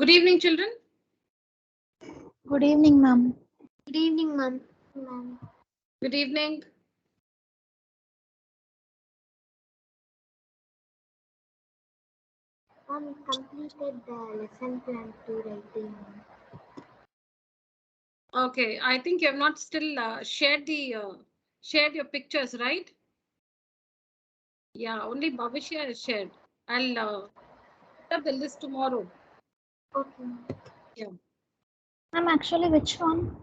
Good evening, children. Good evening, ma'am. Good evening, ma'am. Good evening. Ma'am, completed the lesson plan 2 writing. Okay, I think you have not still shared your pictures, right? Yeah, only Bhavishya is shared. I'll put up the list tomorrow. Okay. Yeah. Ma'am, actually, which one?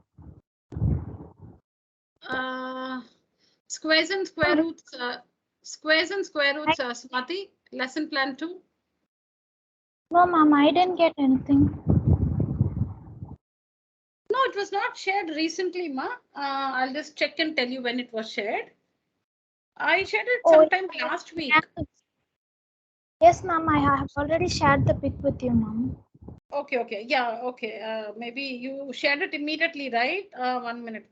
Squares and square roots. Squares and square roots. Swati, lesson plan 2. No, ma'am, I didn't get anything. No, it was not shared recently, ma. I'll just check and tell you when it was shared. I shared it sometime last week. Yes, ma'am, I have already shared the pic with you, ma'am. Okay, yeah, okay. Maybe you shared it immediately, right? 1 minute.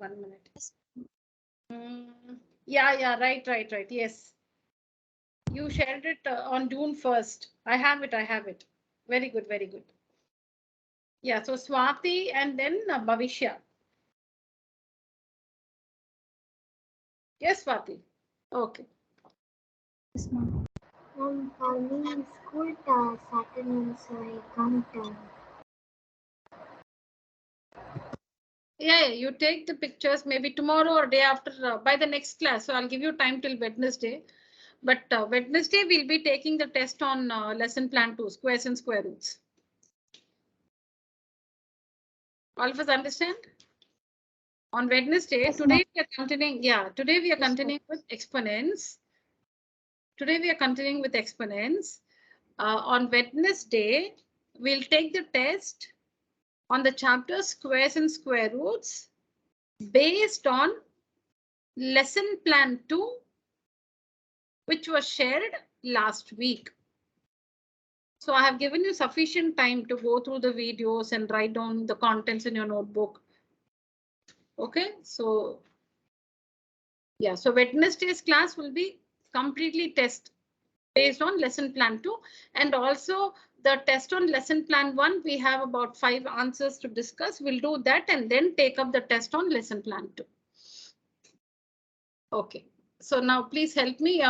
Yeah, right. Yes. You shared it on June 1st. I have it. Very good. Yeah, so Swati and then Bhavishya. Yes, Swati. Okay. Yes, ma'am. Ma'am, for me, school Saturday, so I can't. Yeah, you take the pictures maybe tomorrow or day after by the next class. So I'll give you time till Wednesday. But Wednesday we'll be taking the test on lesson plan 2, squares and square roots. All of us understand? On Wednesday, Yes, today we are continuing. Yeah, today we are Yes, continuing with exponents. On Wednesday, we'll take the test on the chapter squares and square roots based on lesson plan 2, which was shared last week. So I have given you sufficient time to go through the videos and write down the contents in your notebook. Okay, so yeah, so Wednesday's class will be completely test based on lesson plan 2, and also the test on lesson plan 1. We have about 5 answers to discuss. We'll do that and then take up the test on lesson plan 2. Okay, so now please help me.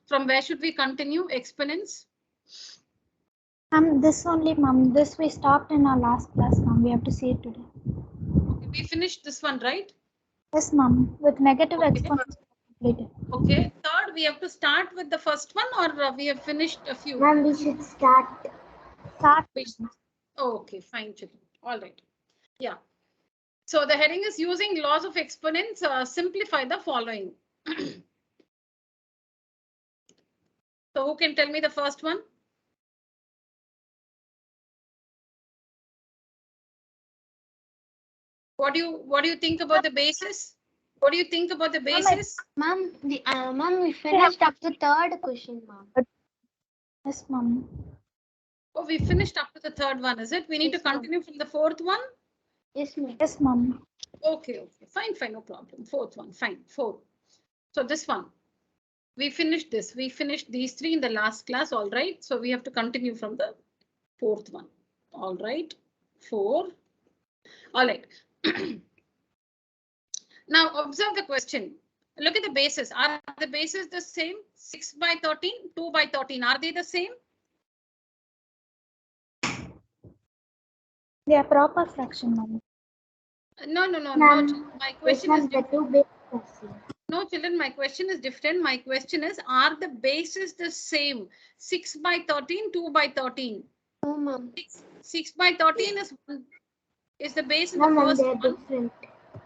From where should we continue? Exponents. This only, ma'am. This we stopped in our last class, ma'am. We have to see it today. Okay, we finished this one, right? Yes, ma'am. With negative exponents completed. Okay, third, we have to start with the first one, or we have finished a few? Ma'am, we should start. Okay, fine, children. All right. Yeah. So the heading is using laws of exponents, simplify the following. So who can tell me the first one? What do you think about the basis? What do you think about the basis? Ma'am, we finished up the third question, ma'am. Yes, ma'am. Oh, we finished up to the third one, is it? We need Yes, to continue from the fourth one? Yes, ma'am. Yes, ma'am. Okay, fine, no problem. Fourth one, fine, 4. So this one, we finished this. We finished these 3 in the last class, all right? So we have to continue from the fourth one. All right, 4. All right. Now observe the question. Look at the bases. Are the bases the same? 6 by 13, 2 by 13. Are they the same? They are proper fraction, ma'am. No. My question is different. No, children, my question is different. My question is, are the bases the same? 6 by 13, 2 by 13. No, ma'am. 6 by 13 is the base in No, the ma'am, first they are one. different.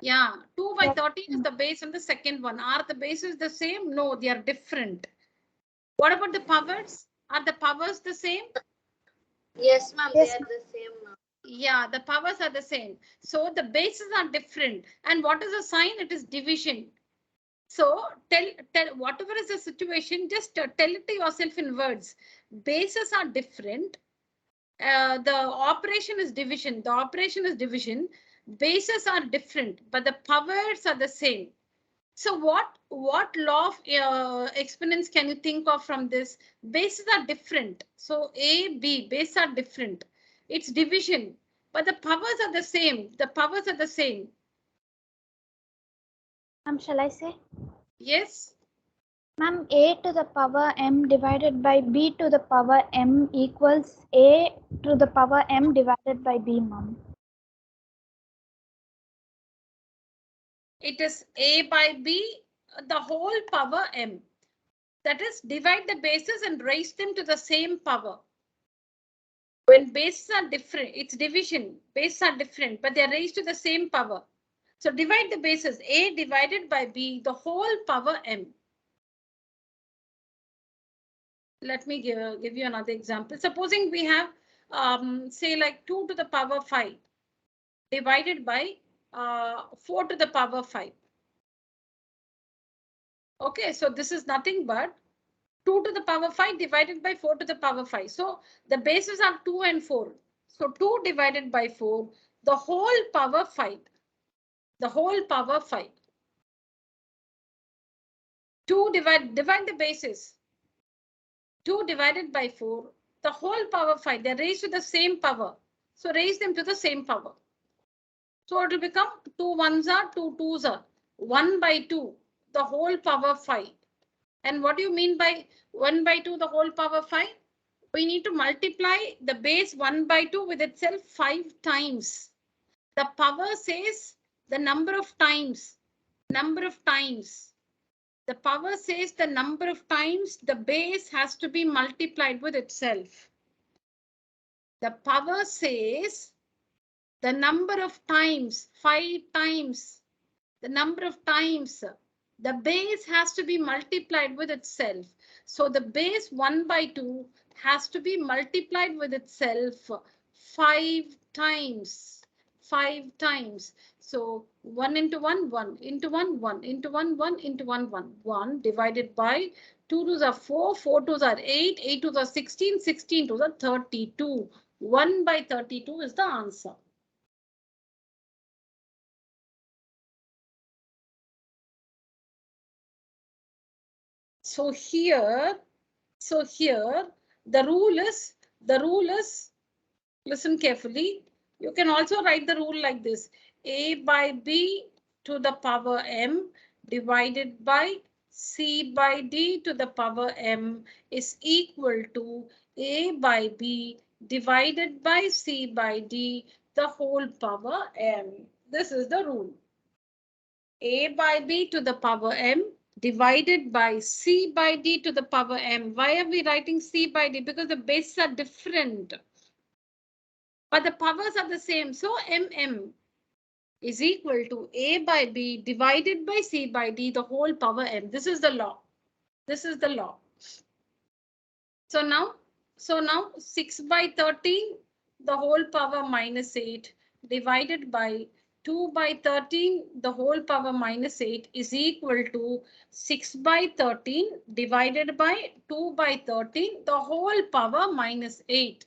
Yeah, 2 by 13 is the base in the second one. Are the bases the same? No, they are different. What about the powers? Are the powers the same? Yes, ma'am, they are the same, ma'am. Yeah, the powers are the same. So the bases are different. And what is the sign? It is division. So tell whatever is the situation, just tell it to yourself in words. Bases are different. The operation is division. Bases are different, but the powers are the same. So what law of exponents can you think of from this? Bases are different. So A, B, bases are different. It's division, but the powers are the same. The powers are the same. Shall I say? Yes. Ma'am, a to the power m divided by b to the power m equals a to the power m divided by b, ma'am. It is a by b, the whole power m. That is, divide the bases and raise them to the same power. When bases are different, it's division. Bases are different, but they are raised to the same power. So divide the bases, a divided by b, the whole power m. Let me give you another example. Supposing we have, say like 2 to the power 5 divided by 4 to the power 5. Okay, so this is nothing but 2 to the power 5 divided by 4 to the power 5. So the bases are 2 and 4. So 2 divided by 4, the whole power 5. The whole power 5. 2 divide the bases. 2 divided by 4, the whole power 5. They're raised to the same power. So raise them to the same power. So it will become 2 ones are 2 twos are 1 by 2, the whole power 5. And what do you mean by 1 by 2, the whole power 5? We need to multiply the base 1 by 2 with itself 5 times. The power says the number of times. The power says the number of times the base has to be multiplied with itself. The power says the number of times, 5 times. The number of times the base has to be multiplied with itself. So the base 1 by 2 has to be multiplied with itself 5 times. 5 times. So 1 into 1, 1 into 1, 1 into 1, 1 into 1, 1. 1 divided by 2 twos are 4, 4 twos are 8, 8 twos are 16, 16 twos are 32. 1 by 32 is the answer. So here the rule is, listen carefully. You can also write the rule like this. A by b to the power m divided by c by d to the power m is equal to a by b divided by c by d the whole power m. This is the rule. A by b to the power m divided by c by d to the power m. Why are we writing c by d? Because the bases are different, but the powers are the same. So mm is equal to a by b divided by c by d, the whole power m. This is the law. This is the law. So now 6 by 13, the whole power minus 8 divided by 2 by 13, the whole power minus 8 is equal to 6 by 13 divided by 2 by 13, the whole power minus 8.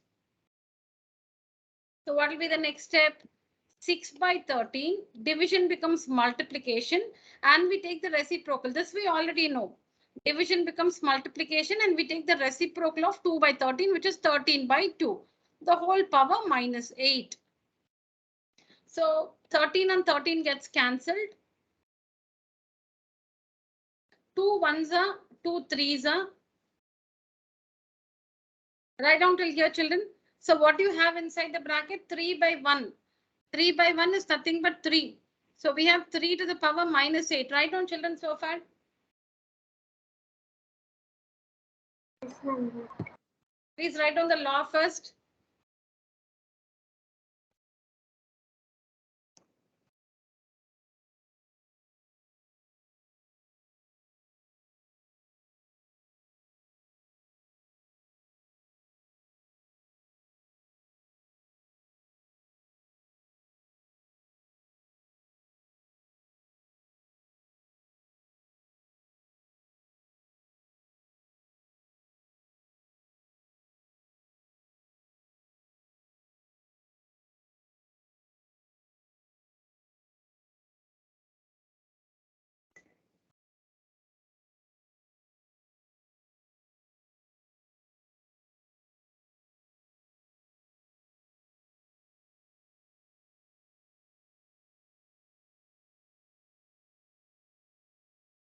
So what will be the next step? 6 by 13, division becomes multiplication and we take the reciprocal. This we already know. Division becomes multiplication and we take the reciprocal of 2 by 13, which is 13 by 2. The whole power minus 8. So 13 and 13 gets cancelled. 2 ones are, 2 threes are. Write down till here, children. So what do you have inside the bracket? 3 by 1. 3 by 1 is nothing but 3. So we have 3 to the power minus 8. Write down, children, so far. Please write down the law first.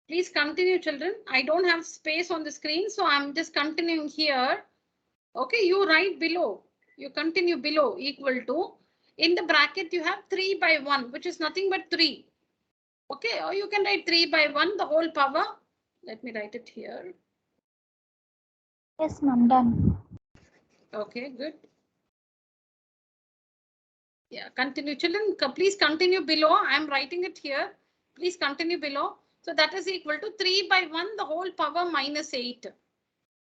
Please continue, children. I don't have space on the screen, so I'm just continuing here. Okay, you write below. You continue below equal to. In the bracket, you have 3 by 1, which is nothing but 3. Okay, or you can write 3 by 1, the whole power. Let me write it here. Yes, ma'am, done. Okay, good. Yeah, continue. Children, please continue below. I'm writing it here. Please continue below. So that is equal to 3 by 1, the whole power minus 8.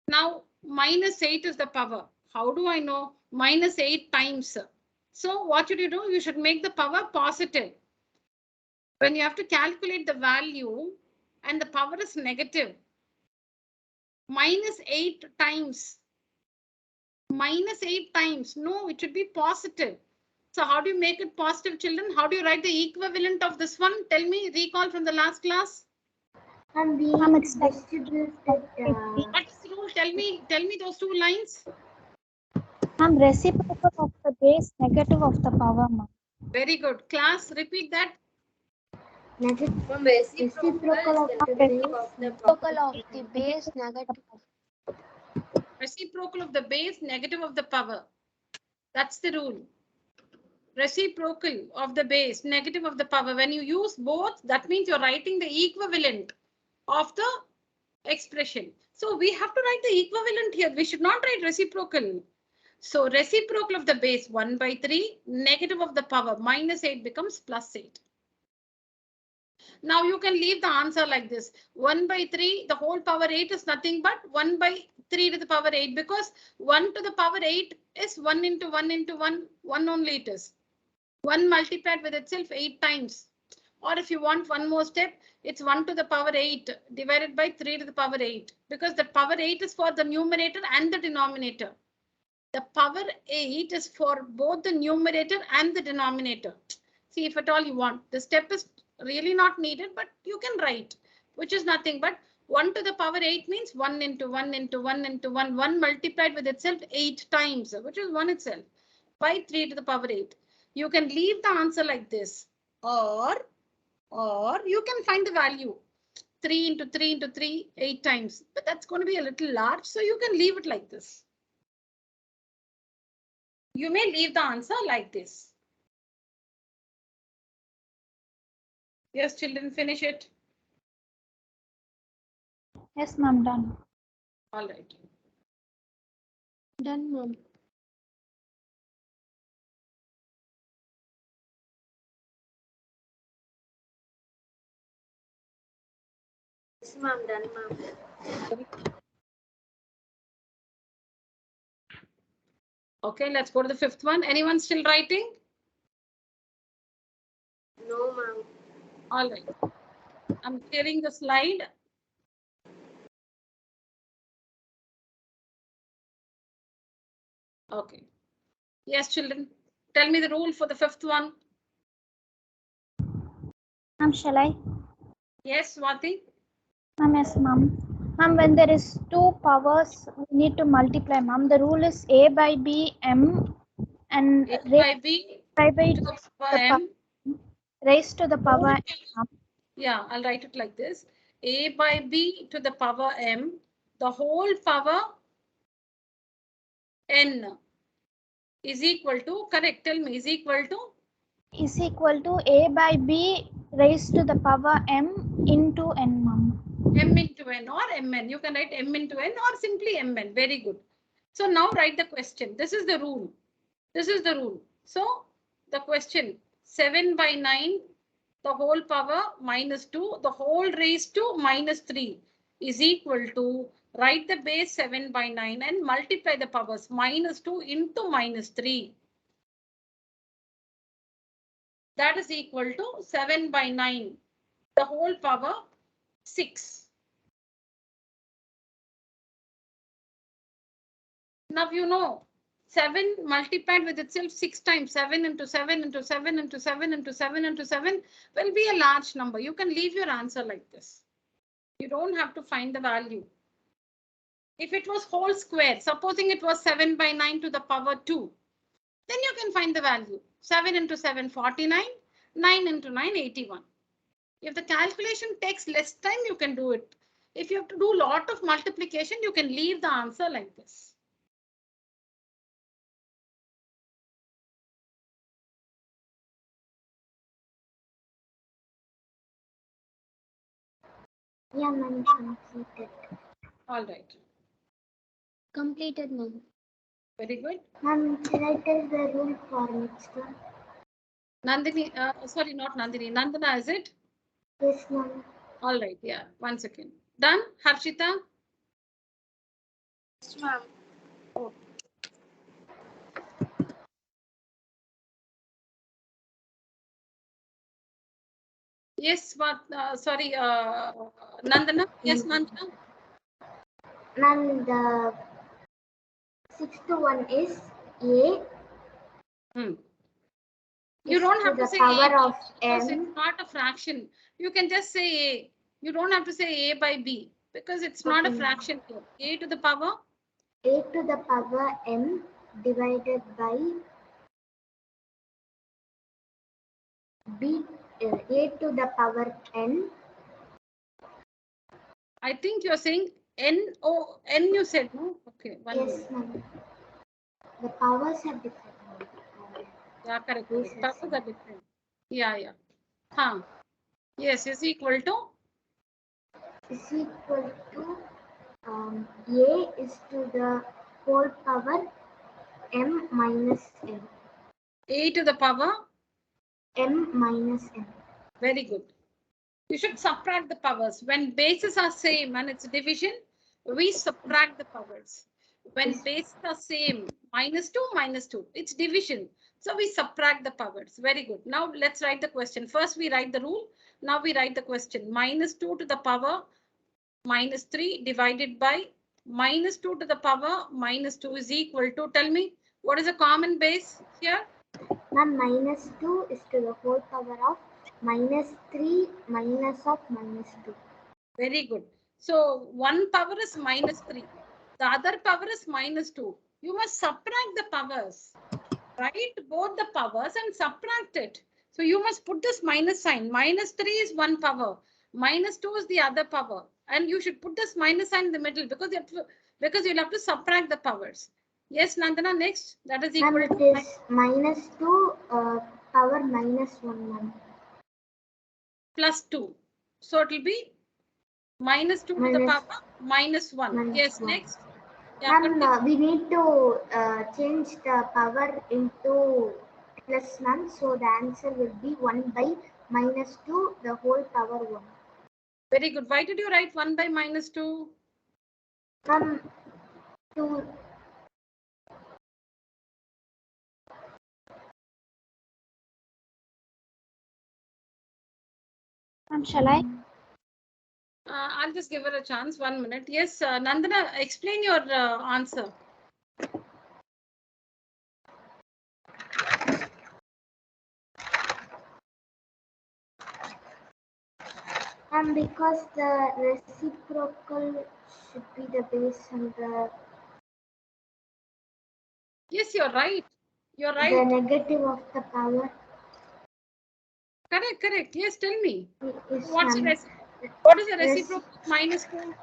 Now, minus 8 is the power. How do I know? Minus 8 times. So what should you do? You should make the power positive. When you have to calculate the value and the power is negative, minus 8 times. Minus 8 times. No, it should be positive. So how do you make it positive, children? How do you write the equivalent of this one? Tell me, recall from the last class. And we It's like distributed. What's the rule? Tell me those 2 lines. Reciprocal of the base negative of the power, ma'am. Very good. Class, repeat that. Reciprocal of the base. Reciprocal of the base negative. Reciprocal of the base negative of the power. That's the rule. Reciprocal of the base negative of the power. When you use both, that means you're writing the equivalent of the expression. So we have to write the equivalent here. We should not write reciprocal. So reciprocal of the base 1 by 3, negative of the power minus 8 becomes plus 8. Now you can leave the answer like this. 1 by 3, the whole power 8 is nothing but 1 by 3 to the power 8, because 1 to the power 8 is 1 into 1 into 1, 1 only it is. 1 multiplied with itself 8 times. Or if you want one more step, it's 1 to the power 8 divided by 3 to the power 8, because the power 8 is for the numerator and the denominator. The power 8 is for both the numerator and the denominator. See, if at all you want, the step is really not needed, but you can write, which is nothing but 1 to the power 8 means 1 into 1 into 1 into 1, 1 multiplied with itself 8 times, which is 1 itself, by 3 to the power 8. You can leave the answer like this, or you can find the value 3 into 3 into 3, 8 times, but that's going to be a little large, so you can leave it like this. You may leave the answer like this. Yes, children, finish it. Yes, ma'am, done. All right. Done, ma'am. Yes, ma'am, done, ma'am. Okay, let's go to the 5th one. Anyone still writing? No, ma'am. All right. I'm clearing the slide. Okay. Yes, children. Tell me the rule for the 5th one. Ma'am, shall I? Yes, Swati. Ma'am, yes, ma'am. Ma'am, when there is 2 powers, we need to multiply, ma'am. The rule is A by B M and A by B by to the power M. raised to the power M. Yeah, I'll write it like this. A by B to the power M, the whole power N is equal to, correct, tell me, is equal to? Is equal to A by B raised to the power M into N, ma'am. M into N or Mn. You can write M into N or simply Mn. Very good. So now write the question. This is the rule. This is the rule. So the question 7 by 9, the whole power minus 2, the whole raised to minus 3 is equal to, write the base 7 by 9 and multiply the powers minus 2 into minus 3. That is equal to 7 by 9, the whole power 6. Now you know 7 multiplied with itself 6 times, 7 into 7 into 7 into 7 into 7 into 7 will be a large number. You can leave your answer like this. You don't have to find the value. If it was whole square, supposing it was 7 by 9 to the power 2, then you can find the value. 7 into 7, 49, 9 into 9, 81. If the calculation takes less time, you can do it. If you have to do a lot of multiplication, you can leave the answer like this. Yeah, ma'am, completed. All right. Completed, ma'am. Very good. Ma'am, can I tell the rule for next one? Nandini, sorry, not Nandini. Nandana, is it? Yes, ma'am. All right. Yeah. 1 second. Done. Harshita? Yes, ma'am. Oh. Yes, but sorry, Nandana. Yes, Nandana. Ma'am, the sixth one is A. You don't have to say power A of because M. it's not a fraction. You can just say A. You don't have to say A by B because it's not a Okay. fraction here. A to the power A to the power M divided by B. A to the power N. I think you're saying N. Oh, N you said, no? Okay, one Yes, minute. ma'am. The powers are different. Yeah, correct. Bases. Powers are different. Yeah, yeah. Huh. Yes, is equal to Is equal to A is to the whole power M minus N. A to the power. M minus N. Very good. You should subtract the powers. When bases are same and it's division, we subtract the powers. When Yes. bases are same, minus 2, it's division. So we subtract the powers. Very good. Now let's write the question. First we write the rule. Now we write the question. Minus 2 to the power minus 3 divided by minus 2 to the power minus 2 is equal to, tell me, what is a common base here? Ma'am, minus 2 is to the whole power of minus 3 minus of minus 2. Very good. So one power is minus 3. The other power is minus 2. You must subtract the powers. Write both the powers and subtract it. So you must put this minus sign. Minus 3 is one power. Minus 2 is the other power. And you should put this minus sign in the middle because you'll have to subtract the powers. Yes, Nandana, next. That is equal Ma'am, to it is minus 2 power minus 1, ma'am. plus 2. So it will be minus 2 to the power minus 1. Minus Yes, 1. next. Yeah, Ma'am, we need to change the power into plus, ma'am. So the answer will be 1 by minus 2, the whole power 1. very good. Why did you write 1 by minus 2? Ma'am, 2. Shall I? I'll just give her a chance. 1 minute. Yes, Nandana, explain your answer. Because the reciprocal should be the base and the Yes, you're right. You're the right. negative of the power. Correct, correct. Yes, tell me. Is, What is the reciprocal of minus 2?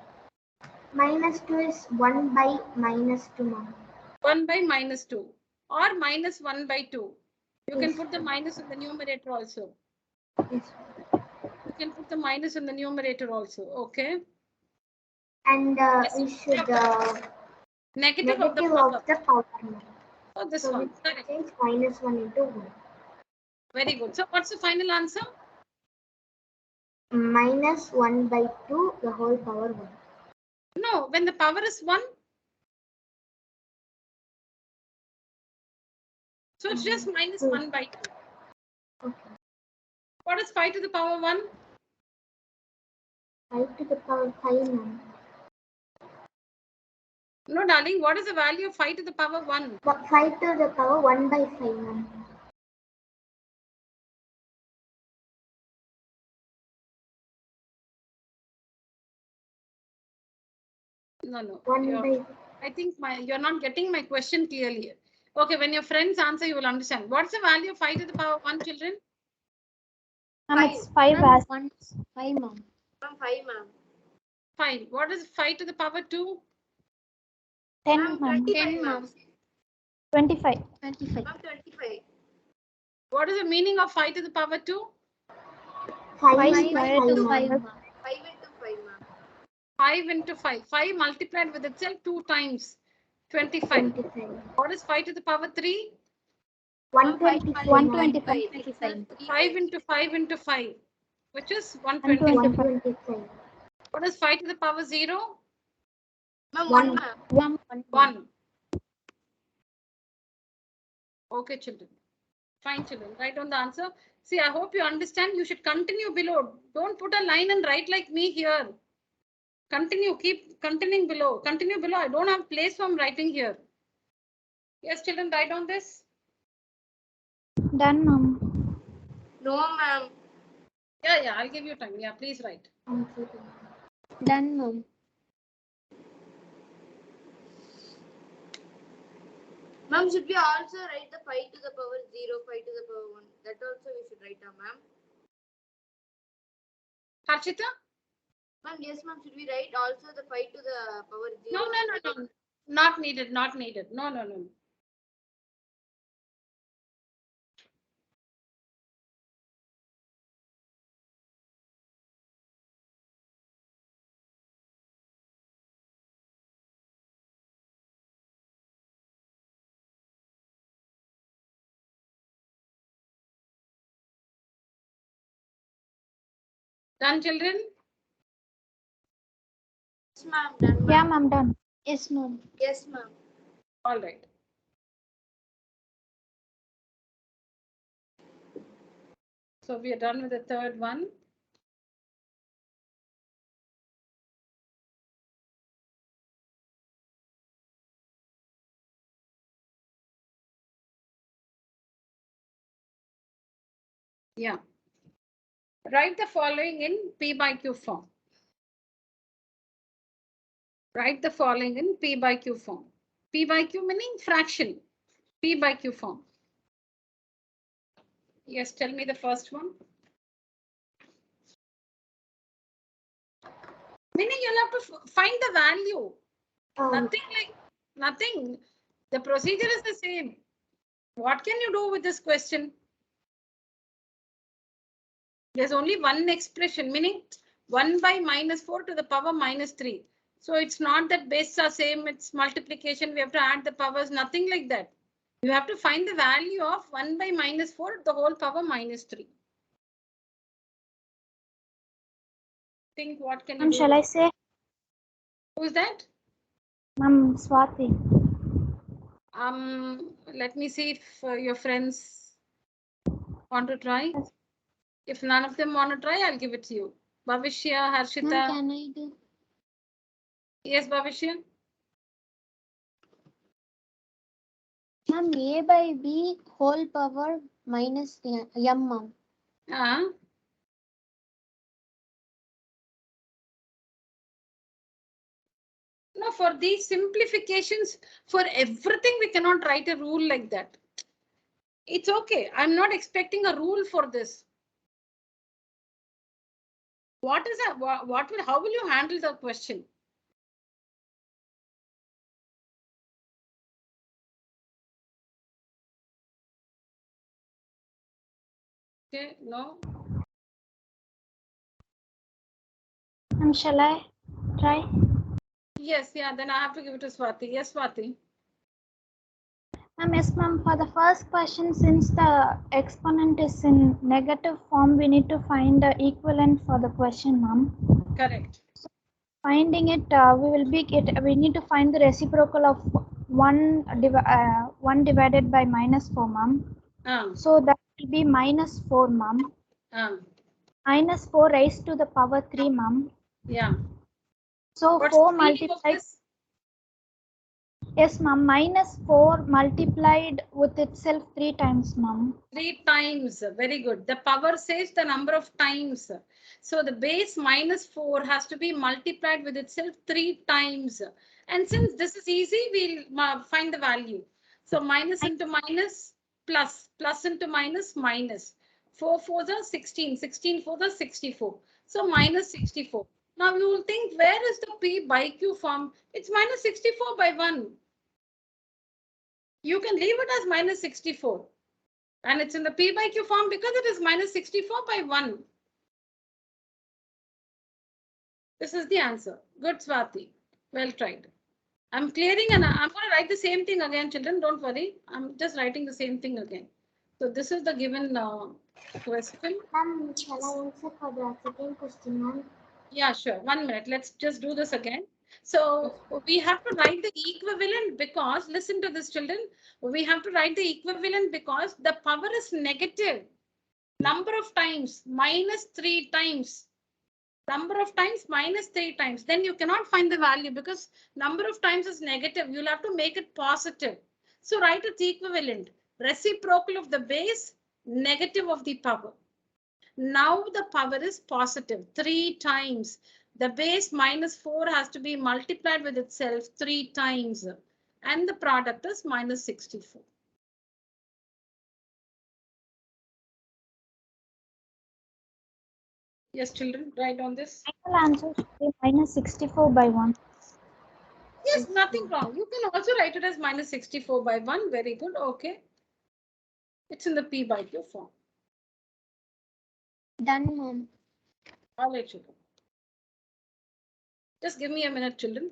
Minus 2 is 1 by minus 2, ma'am. 1 by minus 2 or minus 1 by 2. You can Yes. put the minus in the numerator also. Yes. You can put the minus in the numerator also. Okay. And we should Negative of the power. Oh, this so one. we Correct. change minus 1 into 1. Very good. So what's the final answer? Minus 1 by 2, the whole power 1. No, when the power is 1. So it's just minus 1 by 2. Okay. What is 5 to the power 1? 5 to the power 5, ma'am. No, darling. What is the value of 5 to the power 1? 5 to the power 1 by 5, ma'am. No. 1 by. I think you're not getting my question clearly. Okay, when your friends answer, you will understand. What's the value of 5 to the power 1, children? It's 5 as 5, ma'am. 5, ma'am. 5. What is 5 to the power 2? 10, ma'am. 10, ma'am. 25. 25. 25. What is the meaning of 5 to the power 2? 5 5 into squared 5, to ma'am. 5, ma'am. 5 into 5, ma'am. 5 into 5. 5 multiplied with itself 2 times. 25. 25. What is 5 to the power 3? 125. 125. 5 into 5 into 5, which is 125. 125. What is 5 to the power 0? Ma'am, 1, ma'am. 1. Okay, children. Fine, children. Write down the answer. See, I hope you understand. You should continue below. Don't put a line and write like me here. Continue. Keep continuing below. Continue below. I don't have place for writing here. Yes, children, write down this. Done, ma'am. No, ma'am. Yeah, I'll give you time. Yeah, please write. Done, ma'am. Ma'am, should we also write the 5 to the power 0, 5 to the power 1? That also we should write down, ma'am. Harshita? Ma'am, yes, ma'am. Should we write also the 5 to the power 0? No. Not needed. Not needed. No. Done, children? Yes, ma'am. Done, Yeah, ma'am. ma'am, done. Yes, ma'am. Yes, ma'am. All right. So we are done with the third one. Yeah. Write the following in P by Q form. Write the following in P by Q form. P by Q meaning fraction. P by Q form. Yes, tell me the first one. Meaning you'll have to find the value. Nothing. The procedure is the same. What can you do with this question? There's only one expression, meaning 1 by -4 to the power -3. So it's not that bases are same, it's multiplication. We have to add the powers, nothing like that. You have to find the value of 1 by -4 to the whole power -3. Think what can you Ma'am, do? shall I say? Who's that? Ma'am, Swati. Let me see if your friends want to try. If none of them want to try, I'll give it to you. Bhavishya, Harshita. Ma'am, can I do? Yes, Bhavishya. Ma'am, A by B whole power minus M, ma'am. No, for these simplifications, for everything, we cannot write a rule like that. It's okay. I'm not expecting a rule for this. What is that? How will you handle the question? Okay, no. Ma'am, shall I try? Yes, yeah, then I have to give it to Swati. Yes, Swati. Ma'am, yes, ma'am. For the first question, since the exponent is in negative form, we need to find the equivalent for the question, ma'am. Correct. Finding it, we need to find the reciprocal of 1 divided by -4, ma'am. So that will be -4, ma'am. -4 raised to the power 3, ma'am. Yeah. So What's 4 the meaning of multiplied. this? Yes, ma'am. -4 multiplied with itself 3 times, ma'am. 3 times. Very good. The power says the number of times. So the base -4 has to be multiplied with itself 3 times. And since this is easy, we'll find the value. So minus into minus, plus, plus into minus, minus. 4 4s are 16. 16 4s are 64. So minus 64. Now you will think, where is the P by Q form? It's minus 64 by 1. You can leave it as minus 64. And it's in the P by Q form because it is minus 64 by 1. This is the answer. Good, Swati. Well tried. I'm clearing and I'm going to write the same thing again, children. Don't worry. I'm just writing the same thing again. So this is the given question. Ma'am, shall I answer for the second question, ma'am? Yeah, sure. 1 minute. Let's just do this again. So we have to write the equivalent because, listen to this, children. We have to write the equivalent because the power is negative. Number of times, minus 3 times. Number of times, minus 3 times. Then you cannot find the value because number of times is negative. You'll have to make it positive. So write its equivalent. Reciprocal of the base, negative of the power. Now the power is positive 3 times. The base minus 4 has to be multiplied with itself 3 times. And the product is minus 64. Yes, children, write on this. Final answer should be minus 64 by 1. Yes, nothing wrong. You can also write it as minus 64 by 1. Very good. Okay. It's in the P by Q form. Done, ma'am. All right, children. Just give me a minute, children.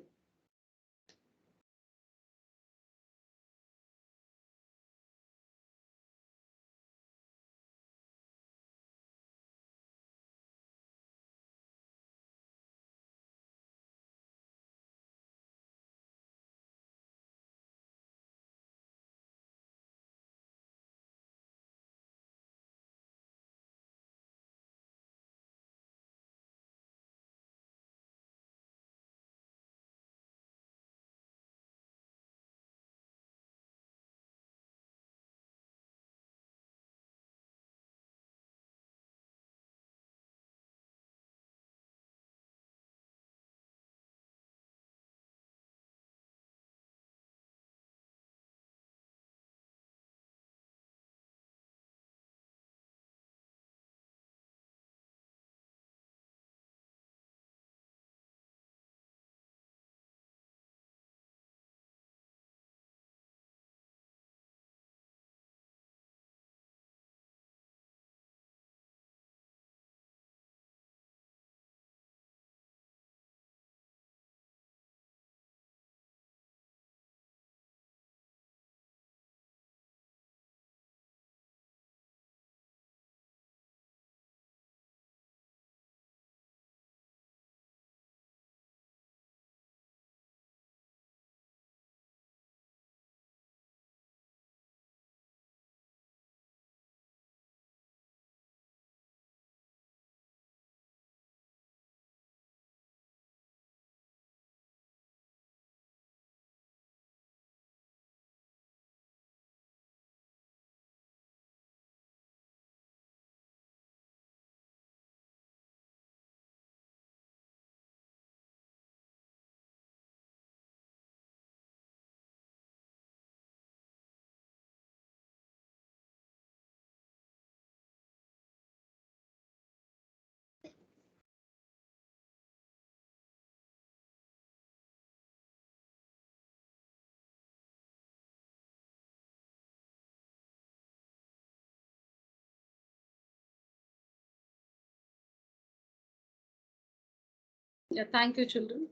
Yeah, thank you, children.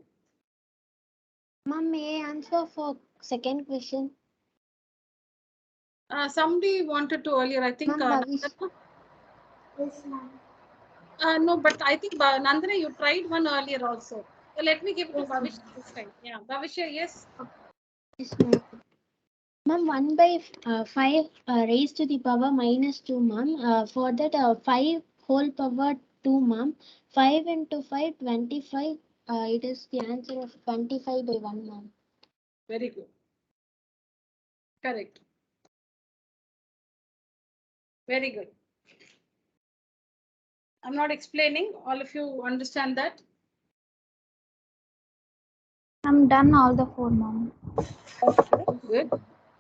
Ma'am, may I answer for second question? Somebody wanted to earlier, I think. Yes, ma'am. No, but I think Nandini, you tried one earlier also. So let me give it to Bhavishya this time. Yeah, Bhavishya, yes. Yes, ma'am. Ma'am, 1 by 5 raised to the power minus 2, ma'am. For that, 5 whole power 2, ma'am. 5 into 5, 25. It is the answer of 25 by 1, ma'am. Very good. Correct. Very good. I'm not explaining. All of you understand that? I'm done all the 4, ma'am. Okay, good.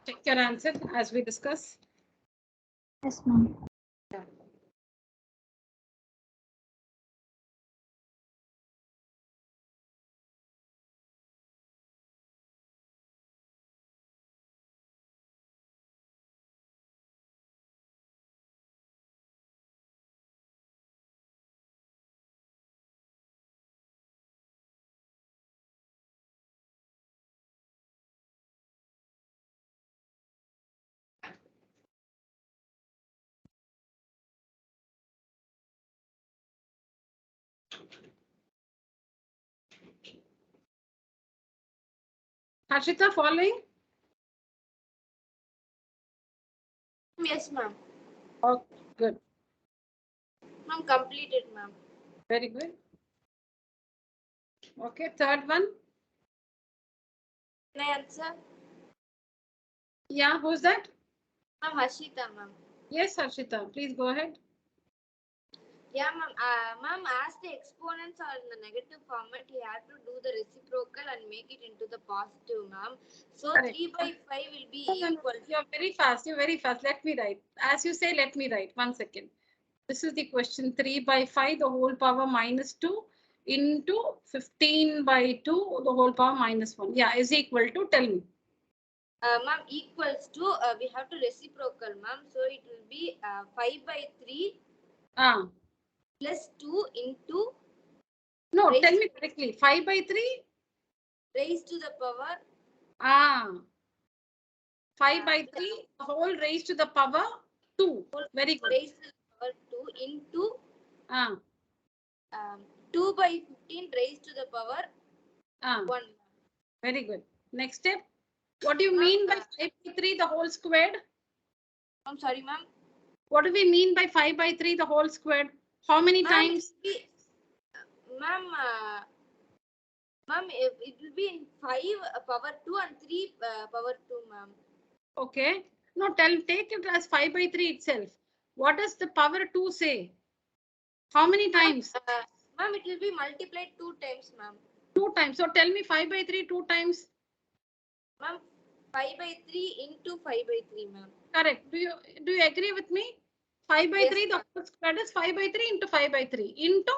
Check your answer as we discuss. Yes, ma'am. Yeah. Harshita, following? Yes, ma'am. Oh, good. Ma'am, completed, ma'am. Very good. Okay, third one. Can I answer? Yeah, who's that? Ma'am, Harshita, ma'am. Yes, Harshita, please go ahead. Yeah, ma'am. Ma'am, as the exponents are in the negative format, he had to do the reciprocal and make it into the positive, ma'am. So Correct. 3 by 5 will be No, equal. you're very fast. You're very fast. Let me write. As you say, let me write. 1 second. This is the question. 3 by 5, the whole power minus 2 into 15 by 2, the whole power minus 1. Yeah, is equal to, tell me. Ma'am, equals to, we have to reciprocal, ma'am. So it will be 5 by 3 plus 2 into. No, tell me correctly. 5 by 3? Raised to the power. 5 by 3, the whole raised to the power 2. Very good. Raised to the power 2 into 2 by 15 raised to the power 1. Very good. Next step. What do you mean by 5 by 3, the whole squared? I'm sorry, ma'am. What do we mean by 5 by 3, the whole squared? How many times? Ma'am, ma'am, it will be in 5 power 2 and 3 power 2, ma'am. Okay. No, take it as 5 by 3 itself. What does the power 2 say? How many times? Ma'am, it will be multiplied 2 times, ma'am. 2 times. So tell me 5 by 3 2 times. Ma'am, 5 by 3 into 5 by 3, ma'am. Correct. Do you agree with me? 5 by 3, the whole squared is 5 by 3 into 5 by 3 into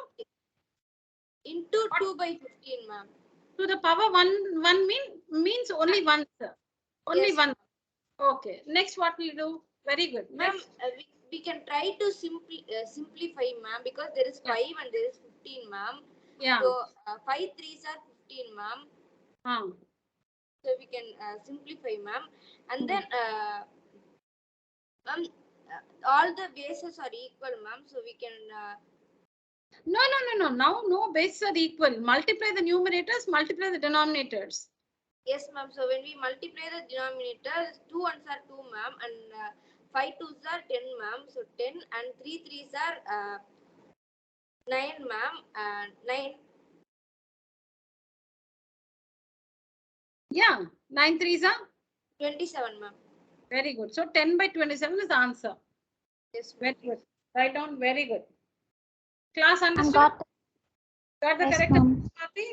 2 by 15, ma'am. To the power 1 means only once. Only yes, one. Okay. Next, what we do? Very good. Ma'am, we can try to simplify, ma'am, because there is 5 and there is 15, ma'am. Yeah. So 5 3s are 15, ma'am. So we can simplify, ma'am, and then ma'am, all the bases are equal, ma'am. So we can. No. Now no bases are equal. Multiply the numerators, multiply the denominators. Yes, ma'am. So when we multiply the denominators, 2 ones are 2, ma'am, and 5 2s are 10, ma'am. So 10 and 3 3s are 9, ma'am. 9. Yeah, 9 3s are 27, ma'am. Very good. So 10 by 27 is the answer. Yes, very good. Write down. Very good. Class understood? Got the yes, correct answer?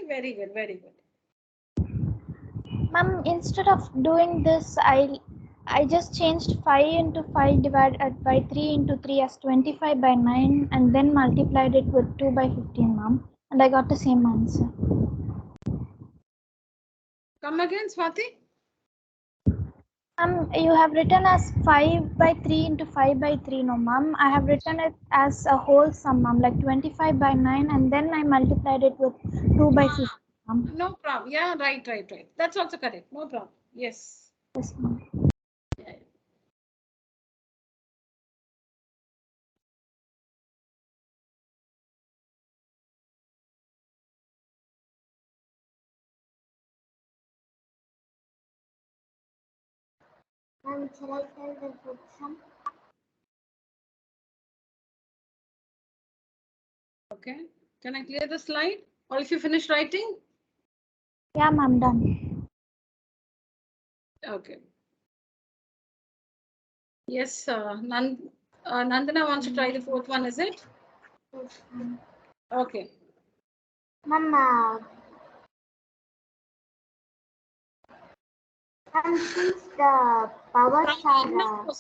Very good. Very good. Ma'am, instead of doing this, I just changed 5 into 5 divided by 3 into 3 as 25 by 9 and then multiplied it with 2 by 15, ma'am. And I got the same answer. Come again, Swati. You have written as 5 by 3 into 5 by 3, no, ma'am. I have written it as a whole sum, ma'am, like 25 by 9, and then I multiplied it with 2 by 15, ma'am. No problem. Yeah, right. That's also correct. No problem. Yes. Yes, ma'am. Yeah. Shall I tell the good sum? Okay. Can I clear the slide? Or if you finish writing? Yeah, ma'am, done. Okay. Yes, Nandana wants to try the fourth one, is it? Yes, ma'am. Okay. Ma'am, since the powers are...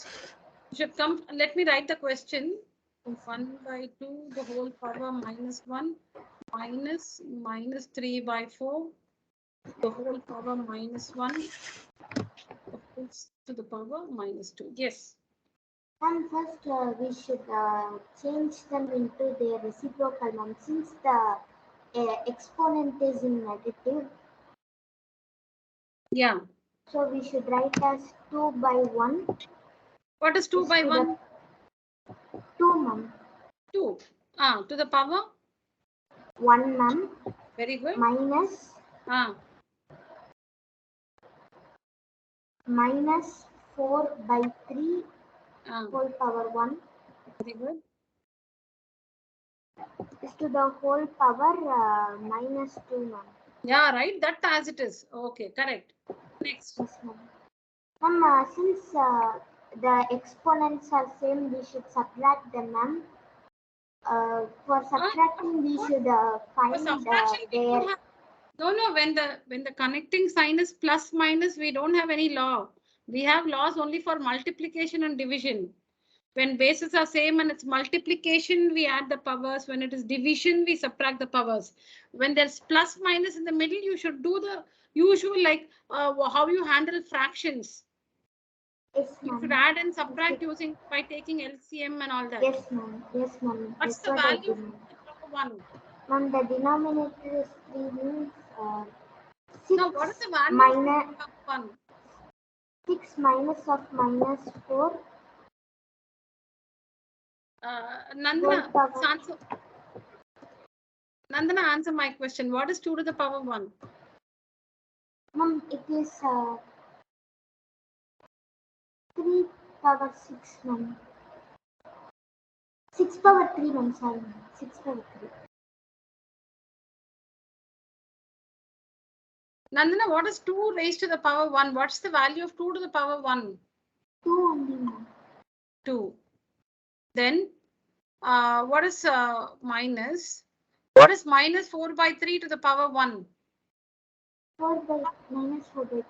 should come, let me write the question. 1 by 2, the whole power minus 1, minus 3 by 4, the whole power minus 1, to the power minus 2. Yes. And first, we should change them into their reciprocal, ma'am. Since the exponent is in negative. Yeah. So we should write as 2 by 1. What is 2 by 1? 2, ma'am. 2. To the power? 1, ma'am. Very good. Minus. minus 4 by 3 whole power 1. Very good. Is to the whole power minus 2, ma'am. Yeah, right. That as it is. Okay, correct. Next. Yes, ma'am. Ma'am, since the exponents are same, we should subtract them, ma'am. For subtracting, we should find subtraction, we their. don't have, no. When the connecting sign is plus minus, we don't have any law. We have laws only for multiplication and division. When bases are same and it's multiplication, we add the powers. When it is division, we subtract the powers. When there's plus minus in the middle, you should do the usual, like how you handle fractions. Yes, you should add and subtract using by taking LCM and all that. Yes, ma'am. Yes, ma'am. What's the value of the 1? Ma'am, the denominator is 3 means 6 now, what is the value minus of 1? 6 minus of minus 4. Nandana, answer my question. What is 2 to the power 1? Ma'am, it is 3 power 6, ma'am. 6 power 3, ma'am. Sorry, ma'am. 6 power 3. Nandana, what is 2 raised to the power 1? What's the value of 2 to the power 1? 2 only, ma'am. 2. Then, what is minus? What is minus 4 by 3 to the power 1? 4 by minus 4 by 3.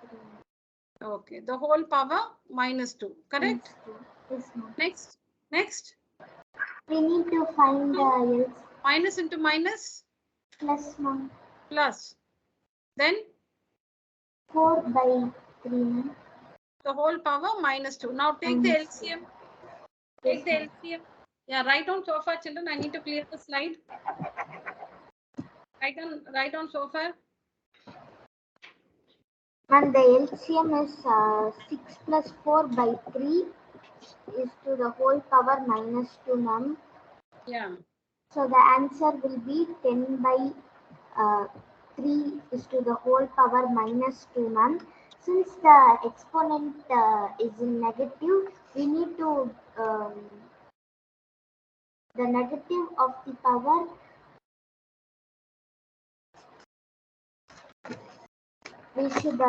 Okay, the whole power minus 2, correct? Yes, ma'am. Next. We need to find the else. Minus into minus? Plus, ma'am. Plus. Then? 4 by 3, ma'am. The whole power minus 2. Now take the LCM. Take the LCM. Yeah, write on sofa, children. I need to clear the slide. Write on sofa. And the LCM is 6 plus 4 by 3 is to the whole power minus 2, ma'am. Yeah. So the answer will be 10 by 3 is to the whole power minus 2, ma'am. Since the exponent is in negative, we need to the negative of the power we should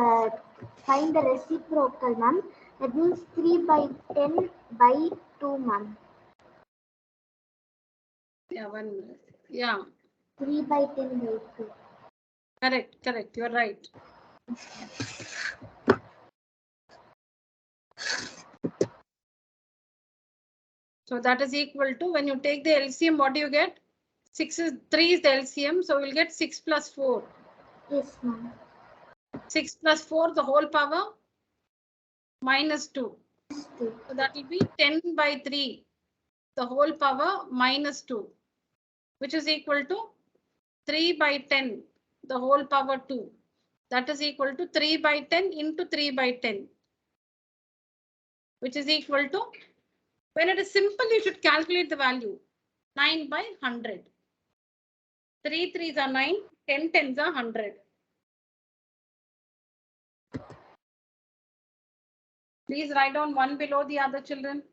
find the reciprocal, ma'am. That means 3 by 10 by 2, ma'am. Yeah, 1 minute. Yeah. 3 by 10 by 2. Correct. You're right. So that is equal to, when you take the LCM, what do you get? 3 is the LCM, so we'll get 6 plus 4. Yes, ma'am. 6 plus 4, the whole power minus 2. So that will be 10 by 3, the whole power minus 2, which is equal to 3 by 10, the whole power 2. That is equal to 3 by 10 into 3 by 10, which is equal to, when it is simple, you should calculate the value. 9 by 100. 3 3s are 9, 10 10s are 100. Please write down one below the other, children.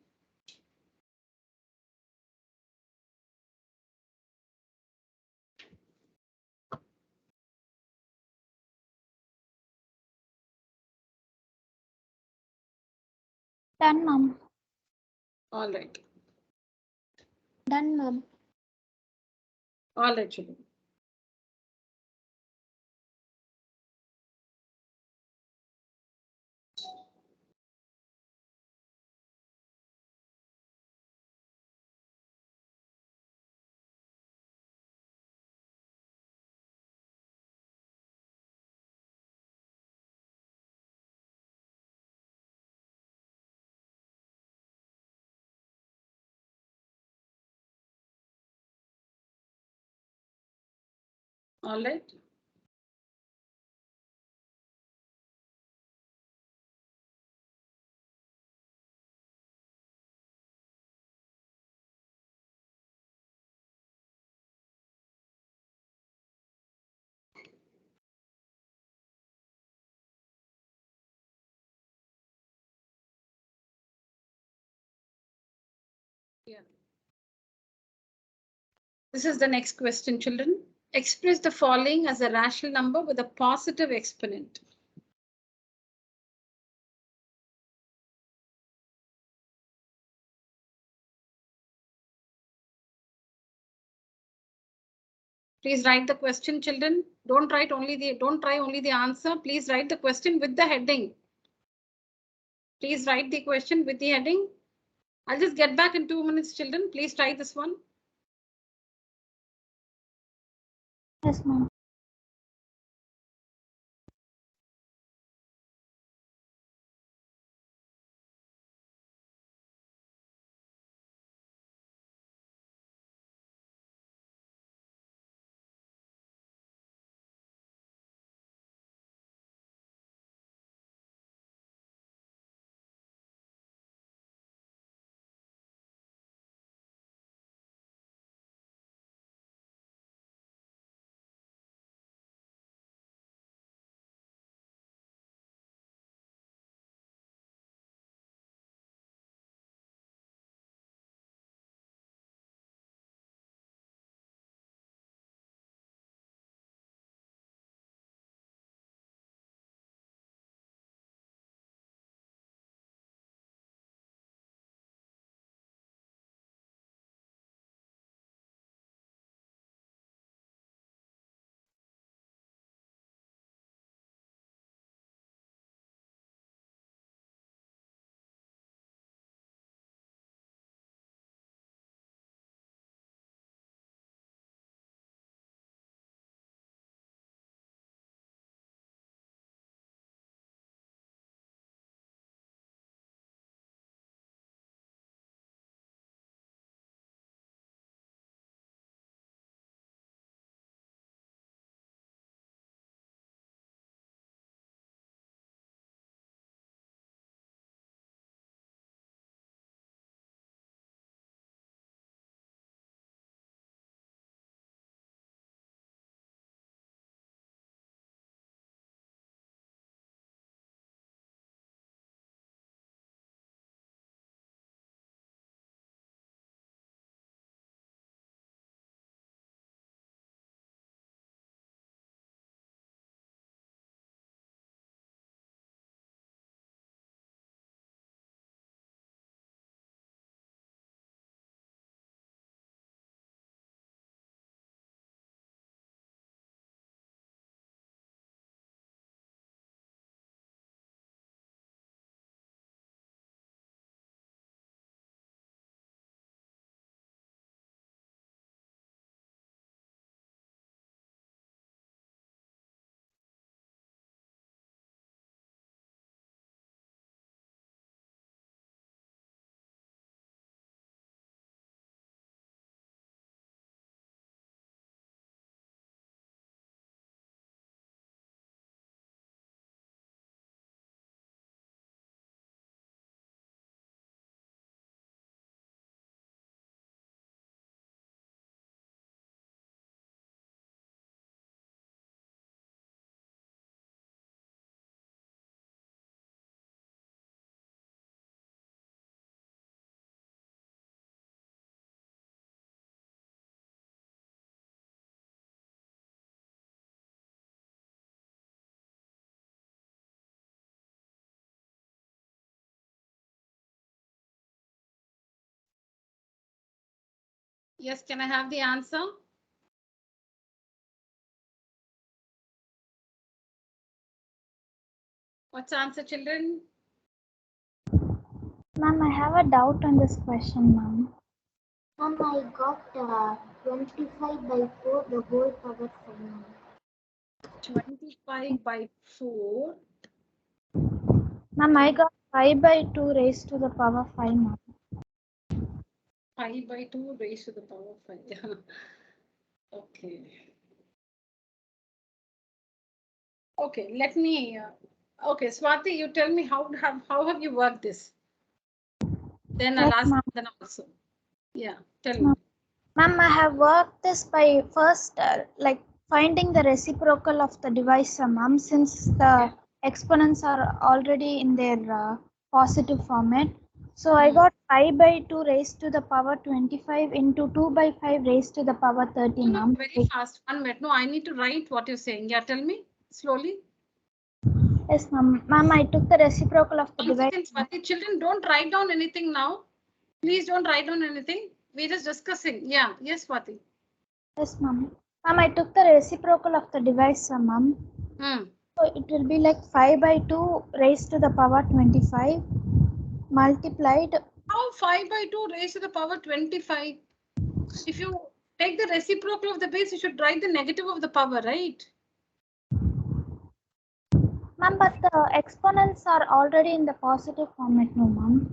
Done, ma'am. All right. Done, ma'am. All right, children. All right. Yeah. This is the next question, children. Express the following as a rational number with a positive exponent. Please write the question, children. Don't try only the answer. Please write the question with the heading. Please write the question with the heading. I'll just get back in 2 minutes, children. Please try this one. Yes, ma'am. Yes, can I have the answer? What's the answer, children? Ma'am, I have a doubt on this question, ma'am. Ma'am, I got 25 by 4, the whole power 5. 25 by 4. Ma'am, I got 5 by 2 raised to the power 5, ma'am. 5 by 2 raised to the power 5. Okay. Okay, let me. Okay, Swati, you tell me how have you worked this? Then I'll ask them also. Yeah, tell me. Ma'am, I have worked this by first like finding the reciprocal of the divisor, ma'am, since the exponents are already in their positive format. So I got 5 by 2 raised to the power 25 into 2 by 5 raised to the power 30, No, ma'am. very fast. 1 minute. No, I need to write what you're saying. Yeah, tell me slowly. Yes, ma'am. Ma'am, I took the reciprocal of the 1 divide. second, Swati. Children, don't write down anything now. Please don't write down anything. We're just discussing. Yeah, yes, Swati. Yes, ma'am. Ma'am, I took the reciprocal of the divisor, ma'am. So it will be like 5 by 2 raised to the power 25 multiplied. How 5 by 2 raised to the power 25? If you take the reciprocal of the base, you should write the negative of the power, right? Ma'am, but the exponents are already in the positive format, no, ma'am.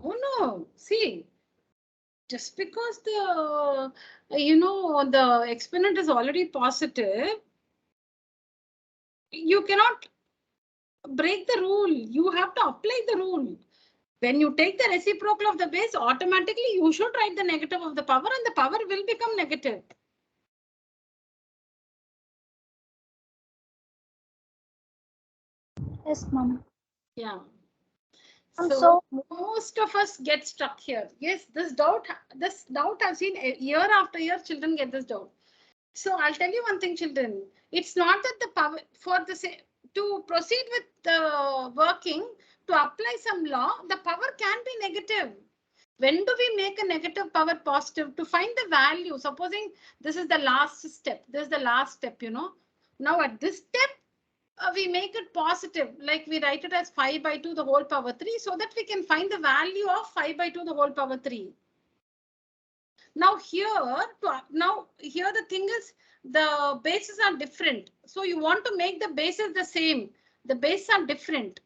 No. See, just because the exponent is already positive, you cannot break the rule. You have to apply the rule. When you take the reciprocal of the base, automatically you should write the negative of the power and the power will become negative. Yes, ma'am. Yeah. So So most of us get stuck here. Yes, this doubt I've seen year after year, children get this doubt. So I'll tell you one thing, children. It's not that the power for the to proceed with the working, to apply some law, the power can be negative. When do we make a negative power positive? To find the value, supposing this is the last step. This is the last step, Now at this step, we make it positive, like we write it as 5 by 2 the whole power 3, so that we can find the value of 5 by 2 the whole power 3. Now here the thing is, the bases are different. So you want to make the bases the same. The bases are different.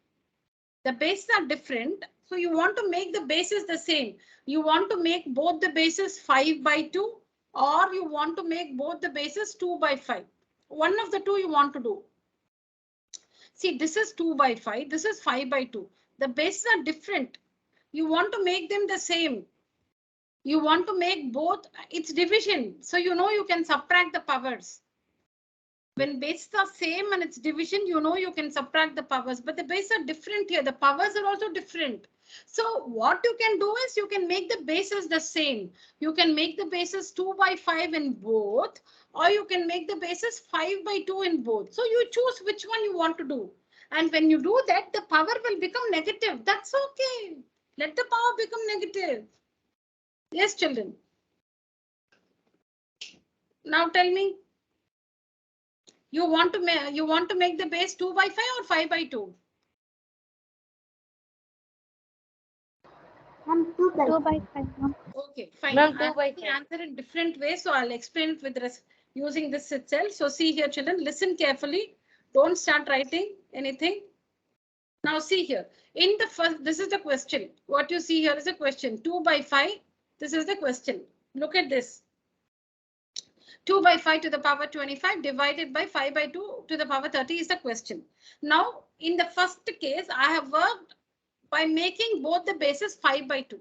The bases are different. So you want to make the bases the same. You want to make both the bases 5 by 2, or you want to make both the bases 2 by 5. One of the two you want to do. See, this is 2 by 5. This is 5 by 2. The bases are different. You want to make them the same. You want to make both. It's division. So you can subtract the powers. When bases are same and it's division, you can subtract the powers. But the bases are different here. The powers are also different. So what you can do is you can make the bases the same. You can make the bases 2 by 5 in both, or you can make the bases 5 by 2 in both. So you choose which one you want to do. And when you do that, the power will become negative. That's okay. Let the power become negative. Yes, children. Now tell me, you want to make the base 2 by 5 or 5 by 2? 2 by 5. Okay, fine. Ma'am, 2 by 5. Answer in different ways, so I'll explain it with using this itself. So see here, children, listen carefully. Don't start writing anything. Now see here. In the first, this is the question. What you see here is a question. 2 by 5. This is the question. Look at this. 2 by 5 to the power 25 divided by 5 by 2 to the power 30 is the question. Now, in the first case, I have worked by making both the bases 5 by 2.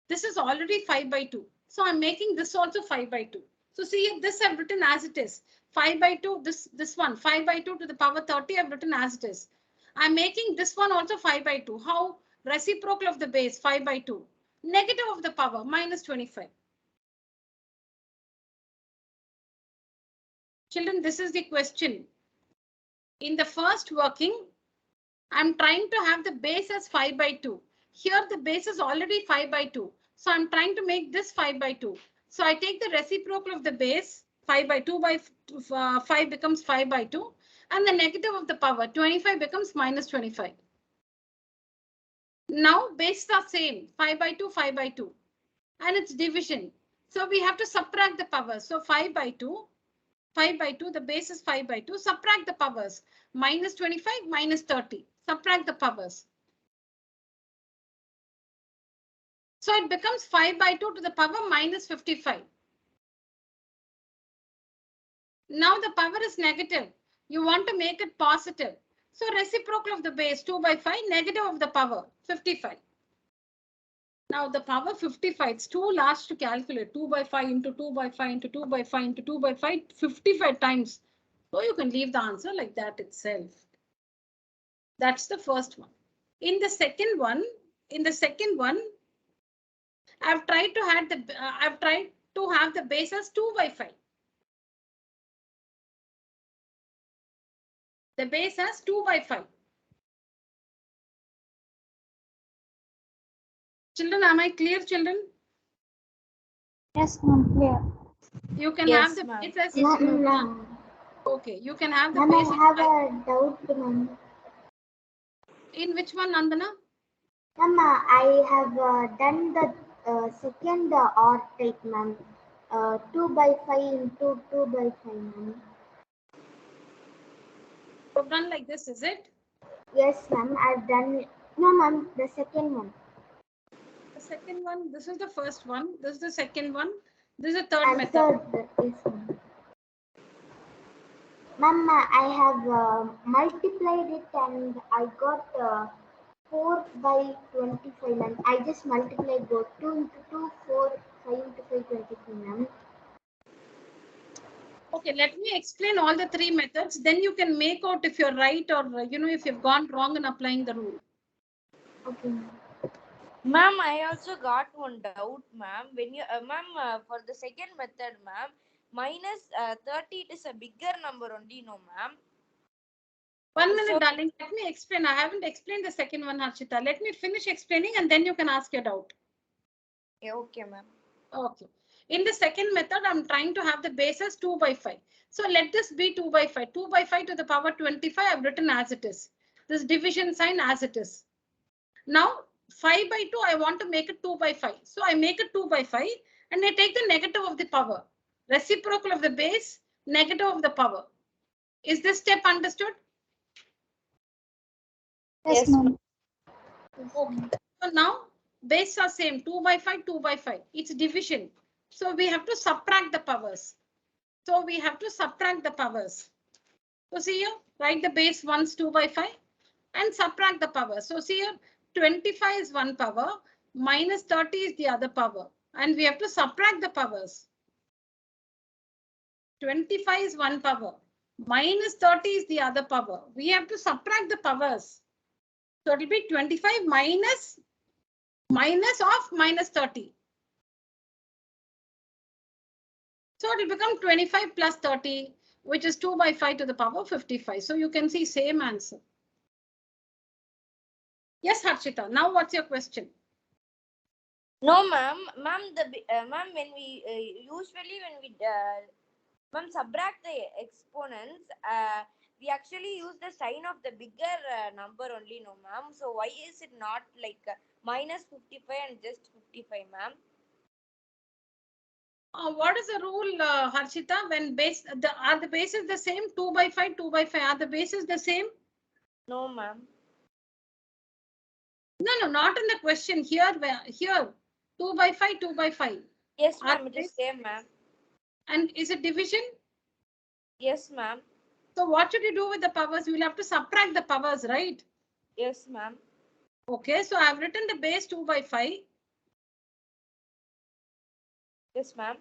This is already 5 by 2. So I'm making this also 5 by 2. So see, this I've written as it is. 5 by 2, this one, 5 by 2 to the power 30, I've written as it is. I'm making this one also 5 by 2. How? Reciprocal of the base, 5 by 2. Negative of the power, minus 25. Children, this is the question. In the first working, I'm trying to have the base as 5 by 2. Here the base is already 5 by 2. So I'm trying to make this 5 by 2. So I take the reciprocal of the base, 5 by 2 by 5 becomes 5 by 2. And the negative of the power, 25 becomes minus 25. Now bases are same, 5 by 2, 5 by 2. And it's division. So we have to subtract the powers. So 5 by 2. 5 by 2, the base is 5 by 2. Subtract the powers. Minus 25, minus 30. Subtract the powers. So it becomes 5 by 2 to the power minus 55. Now the power is negative. You want to make it positive. So reciprocal of the base 2 by 5, negative of the power 55. Now the power 55, it's too large to calculate. 2 by 5 into 2 by 5 into 2 by 5 into 2 by 5, 55 times. So you can leave the answer like that itself. That's the first one. In the second one, I've tried to have the base as 2 by 5. The base as 2 by 5. Children, am I clear, children? Yes, ma'am, clear. You can Yes, have the ma'am. base as Ma'am, okay. You can have the ma'am, base. I have a doubt, ma'am. In which one, Nandana? Ma'am, I have done the second odd type, ma'am. 2 by 5 into 2 by 5, ma'am. You've done like this, is it? Yes, ma'am, I've done it. No, ma'am, the second one. The second one. This is the first one. This is the second one. This is the third And method. third, yes, ma'am. Ma'am, I have multiplied it and I got 4 by 25, ma'am. I just multiplied both 2 into 2, 4, 5 into 5, 23, ma'am. Okay, let me explain all the three methods. Then you can make out if you're right or if you've gone wrong in applying the rule. Okay, ma'am. Ma'am, I also got one doubt, ma'am. When you, ma'am, for the second method, ma'am, minus 30, it is a bigger number only, no, ma'am. 1 minute, So- darling. Let me explain. I haven't explained the second one, Harshita. Let me finish explaining and then you can ask your doubt. Yeah, okay, ma'am. Okay. In the second method, I'm trying to have the base as 2 by 5. So let this be 2 by 5. 2 by 5 to the power 25, I've written as it is. This division sign as it is. Now, 5 by 2, I want to make it 2 by 5. So I make it 2 by 5 and I take the negative of the power. Reciprocal of the base, negative of the power. Is this step understood? Yes, ma'am. Okay. So now base are same 2 by 5, 2 by 5. It's division. So we have to subtract the powers. So we have to subtract the powers. So see here, write the base once 2 by 5 and subtract the power. So see here, 25 is one power, minus 30 is the other power. And we have to subtract the powers. 25 is one power, minus 30 is the other power. We have to subtract the powers. So it will be 25 minus of minus 30. So it will become 25 plus 30, which is 2 by 5 to the power 55. So you can see same answer. Yes, Harshita. Now what's your question? No, ma'am. Ma'am, ma'am, when we usually when we ma'am subtract the exponents, we actually use the sign of the bigger number only, no, ma'am. So why is it not like minus 55 and just 55, ma'am? What is the rule, Harshita? When are the bases the same? 2 by 5, 2 by 5. Are the bases the same? No, ma'am. No, not in the question. Here, 2 by 5, 2 by 5. Yes, ma'am. It is same, ma'am. And is it division? Yes, ma'am. So what should you do with the powers? You will have to subtract the powers, right? Yes, ma'am. Okay, so I've written the base 2 by 5. Yes, ma'am.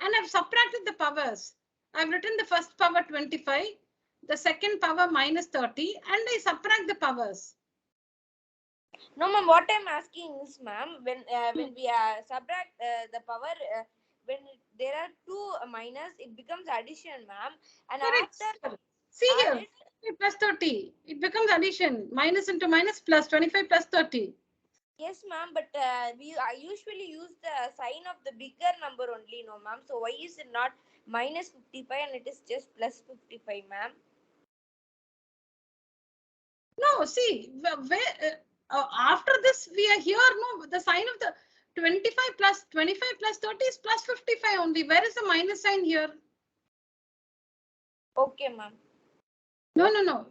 And I've subtracted the powers. I've written the first power 25, the second power minus 30, and I subtract the powers. No, ma'am. What I'm asking is, ma'am, when we subtract the power, when there are two minus, it becomes addition, ma'am. And Correct. after See add here, 25 plus 30. It becomes addition. Minus into minus plus 25 plus 30. yes, ma'am. But I usually use the sign of the bigger number only, no, ma'am. So why is it not minus 55 and it is just plus 55, ma'am? No, see, after this we are here. No, the sign of the 25 plus 25 plus 30 is plus 55 only. Where is the minus sign here? Okay, ma'am. No.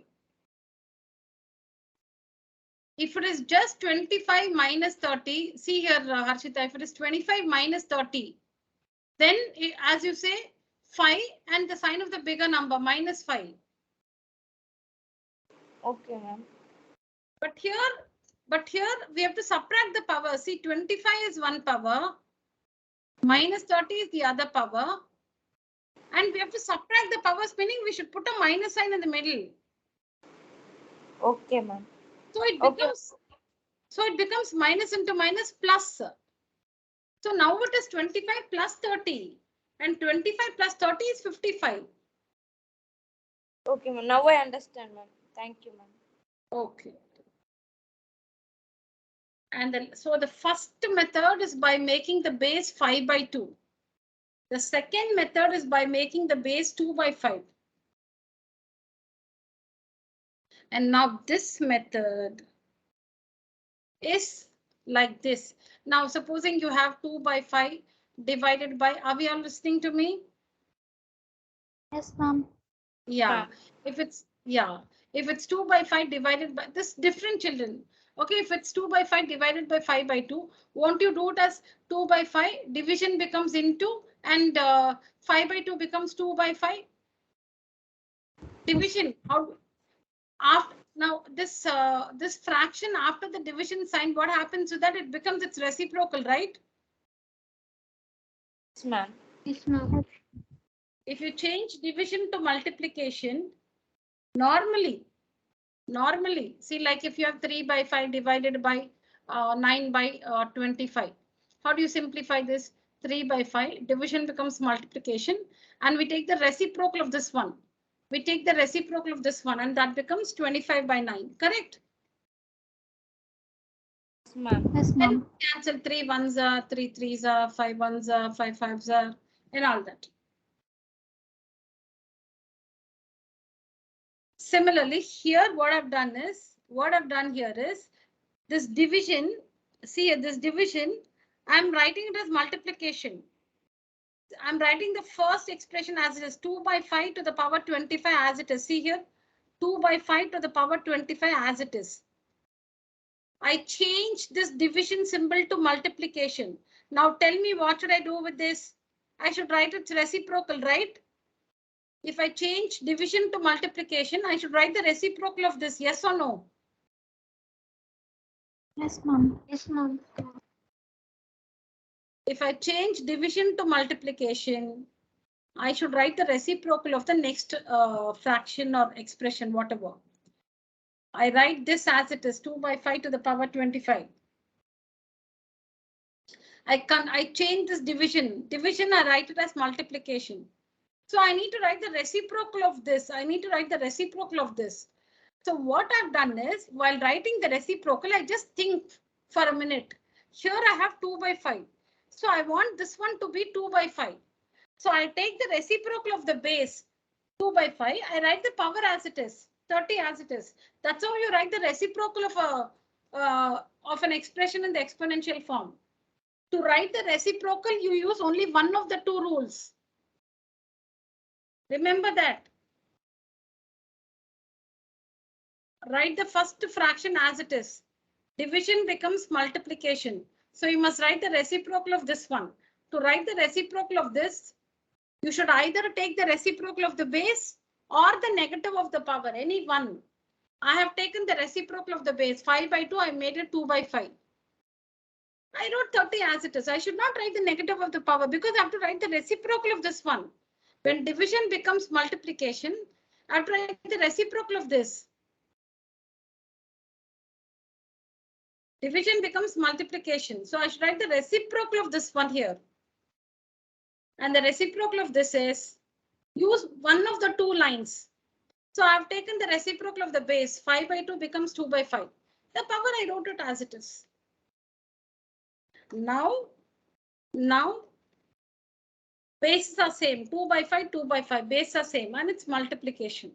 If it is just 25 minus 30, see here, Harshita, if it is 25 minus 30, then as you say, 5 and the sign of the bigger number, minus 5. Okay, ma'am. But here we have to subtract the power. See, 25 is one power, minus 30 is the other power. And we have to subtract the powers, meaning we should put a minus sign in the middle. Okay, ma'am. So it becomes minus into minus plus. So now what is 25 plus 30? And 25 plus 30 is 55. Okay, ma'am. Now I understand, ma'am. Thank you, ma'am. Okay. And then, so the first method is by making the base 5 by 2. The second method is by making the base 2 by 5. And now this method is like this. Now, supposing you have 2 by 5 divided by, are we all listening to me? Yes, ma'am. Yeah, if it's 2 by 5 divided by this different children. Okay, if it's 2 by 5 divided by 5 by 2, won't you do it as 2 by 5 division becomes into and 5 by 2 becomes 2 by 5? Division, how after now this this fraction after the division sign, what happens to that? It becomes its reciprocal, right? Yes, ma'am. Yes, ma'am. If you change division to multiplication, normally, see, like if you have 3 by 5 divided by 9 by 25, how do you simplify this? 3 by 5, division becomes multiplication, and we take the reciprocal of this one. We take the reciprocal of this one, and that becomes 25 by 9, correct? Yes, ma'am. Yes, Then ma'am. cancel 3 ones are, 3 threes are, 5 ones are, 5 fives are, and all that. Similarly, here what I've done here is this division. See this division, I'm writing it as multiplication. I'm writing the first expression as it is 2 by 5 to the power 25 as it is. See here, 2 by 5 to the power 25 as it is. I changed this division symbol to multiplication. Now tell me, what should I do with this? I should write its reciprocal, right? If I change division to multiplication, I should write the reciprocal of this, yes or no? Yes, ma'am. Yes, ma'am. If I change division to multiplication, I should write the reciprocal of the next fraction or expression, whatever. I write this as it is, 2 by 5 to the power 25. I change this division. I write it as multiplication. So I need to write the reciprocal of this. So what I've done is, while writing the reciprocal, I just think for a minute. Here I have 2 by 5. So I want this one to be 2 by 5. So I take the reciprocal of the base 2 by 5. I write the power as it is, 30 as it is. That's how you write the reciprocal of an expression in the exponential form. To write the reciprocal, you use only one of the two rules. Remember that. Write the first fraction as it is. Division becomes multiplication. So you must write the reciprocal of this one. To write the reciprocal of this, you should either take the reciprocal of the base or the negative of the power, any one. I have taken the reciprocal of the base, 5 by 2, I made it 2 by 5. I wrote 30 as it is. I should not write the negative of the power because I have to write the reciprocal of this one. When division becomes multiplication, I have to write the reciprocal of this. Division becomes multiplication. So I should write the reciprocal of this one here. And the reciprocal of this is, use one of the two lines. So I've taken the reciprocal of the base, 5 by 2 becomes 2 by 5. The power, I wrote it as it is. Now bases are same, 2 by 5, 2 by 5, bases are same, and it's multiplication.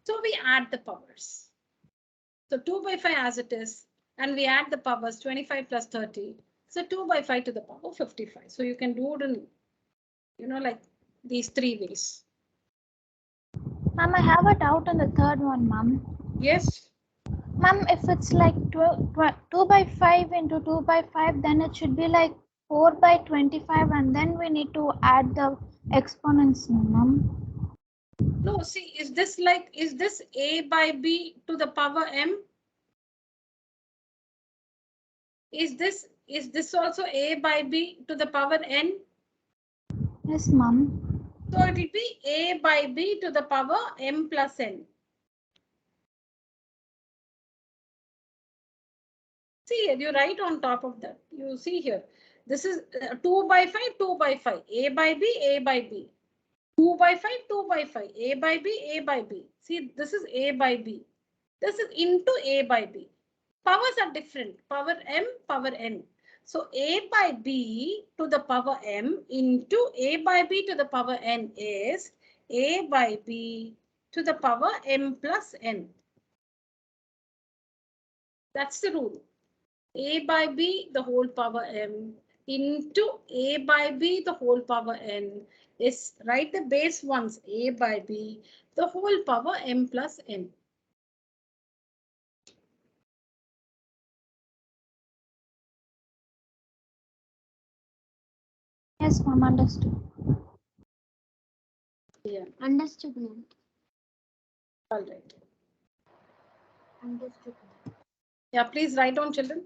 So we add the powers. So 2 by 5 as it is, and we add the powers, 25 plus 30. So 2 by 5 to the power 55. So you can do it in, like these three ways. Ma'am, I have a doubt on the third one, ma'am. Yes. Ma'am, if it's like 2 by 5 into 2 by 5, then it should be like 4 by 25, and then we need to add the exponents, ma'am. No, see, is this a by b to the power m? Is this also a by b to the power n? Yes, ma'am. So it will be a by b to the power m plus n. See here, you write on top of that. You see here, This is 2 by 5, 2 by 5. A by B, A by B. 2 by 5, 2 by 5. A by B, A by B. See, this is A by B. This is into A by B. Powers are different. Power M, power N. So A by B to the power M into A by B to the power N is A by B to the power M plus N. That's the rule. A by B the whole power M into A by B the whole power N is, write the base ones, A by B the whole power M plus N. Yes, ma'am, understood. Yeah. Understood, ma'am. All right. Understood. Yeah, please write down, children.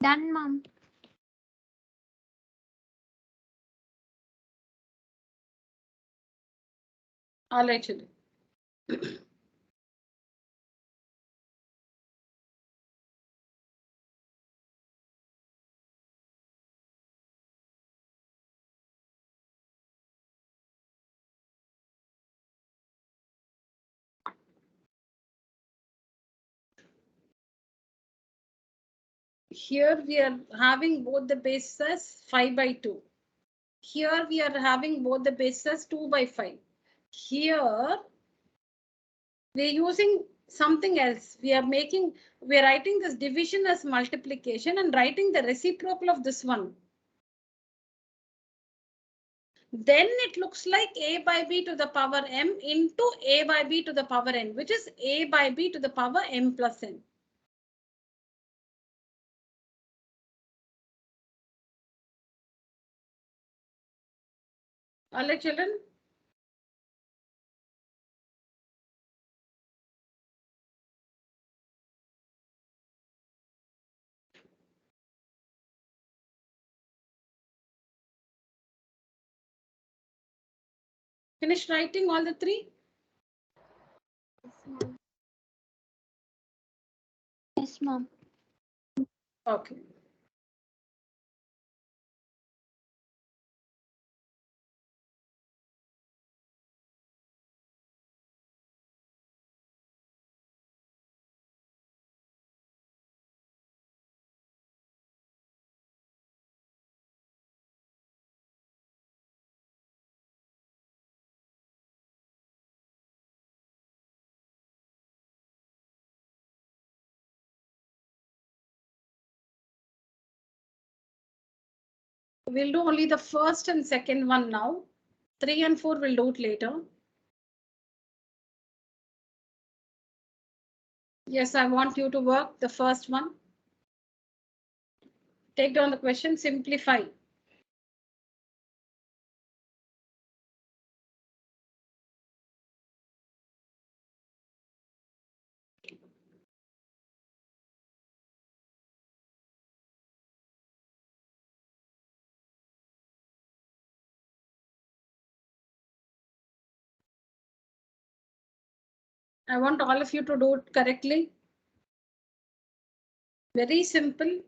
Done, ma'am. All right, children. Here we are having both the bases 5 by 2. Here we are having both the bases 2 by 5. Here we are using something else. We are writing this division as multiplication and writing the reciprocal of this one. Then it looks like A by B to the power M into A by B to the power N, which is A by B to the power M plus N. All right, children. Finish writing all the three? Yes, ma'am. Okay. We'll do only the first and second one now. 3 and 4 we'll do it later. Yes, I want you to work the first one. Take down the question, simplify. I want all of you to do it correctly. Very simple.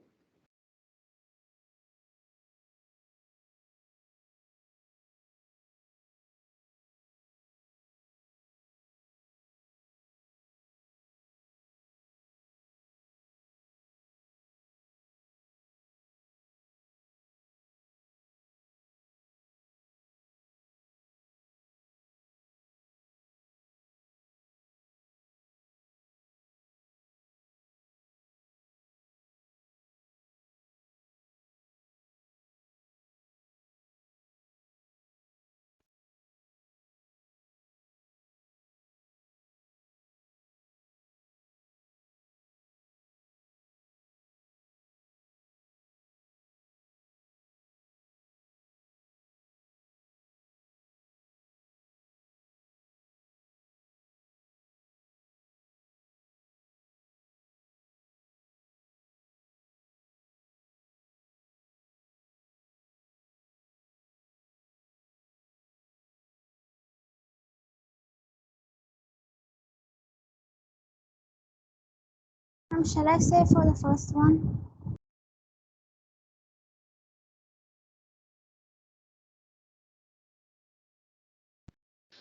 Shall I say for the first one?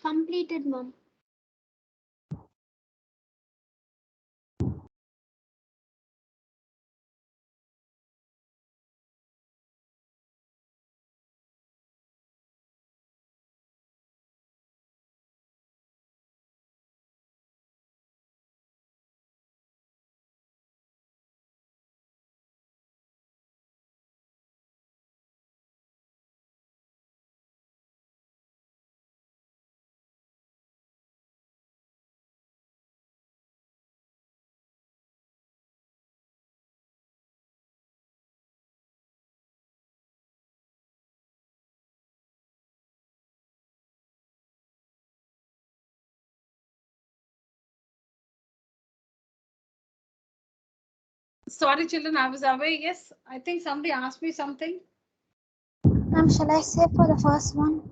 Completed, ma'am. Sorry, children, I was away. Yes, I think somebody asked me something. Shall I say for the first one?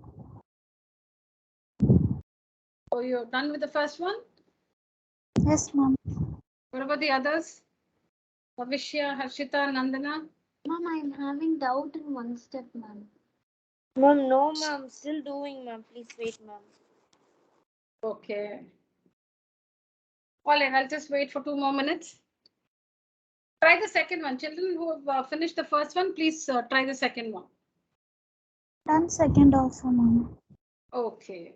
Oh, you're done with the first one? Yes, ma'am. What about the others? Bhavishya, Harshita, Nandana? Ma'am, I'm having doubt in one step, ma'am. Ma'am, no, ma'am. Still doing, ma'am. Please wait, ma'am. Okay. All right, I'll just wait for 2 more minutes. Try the second one. Children who have finished the first one, please try the second one. Done second also, ma'am. Okay.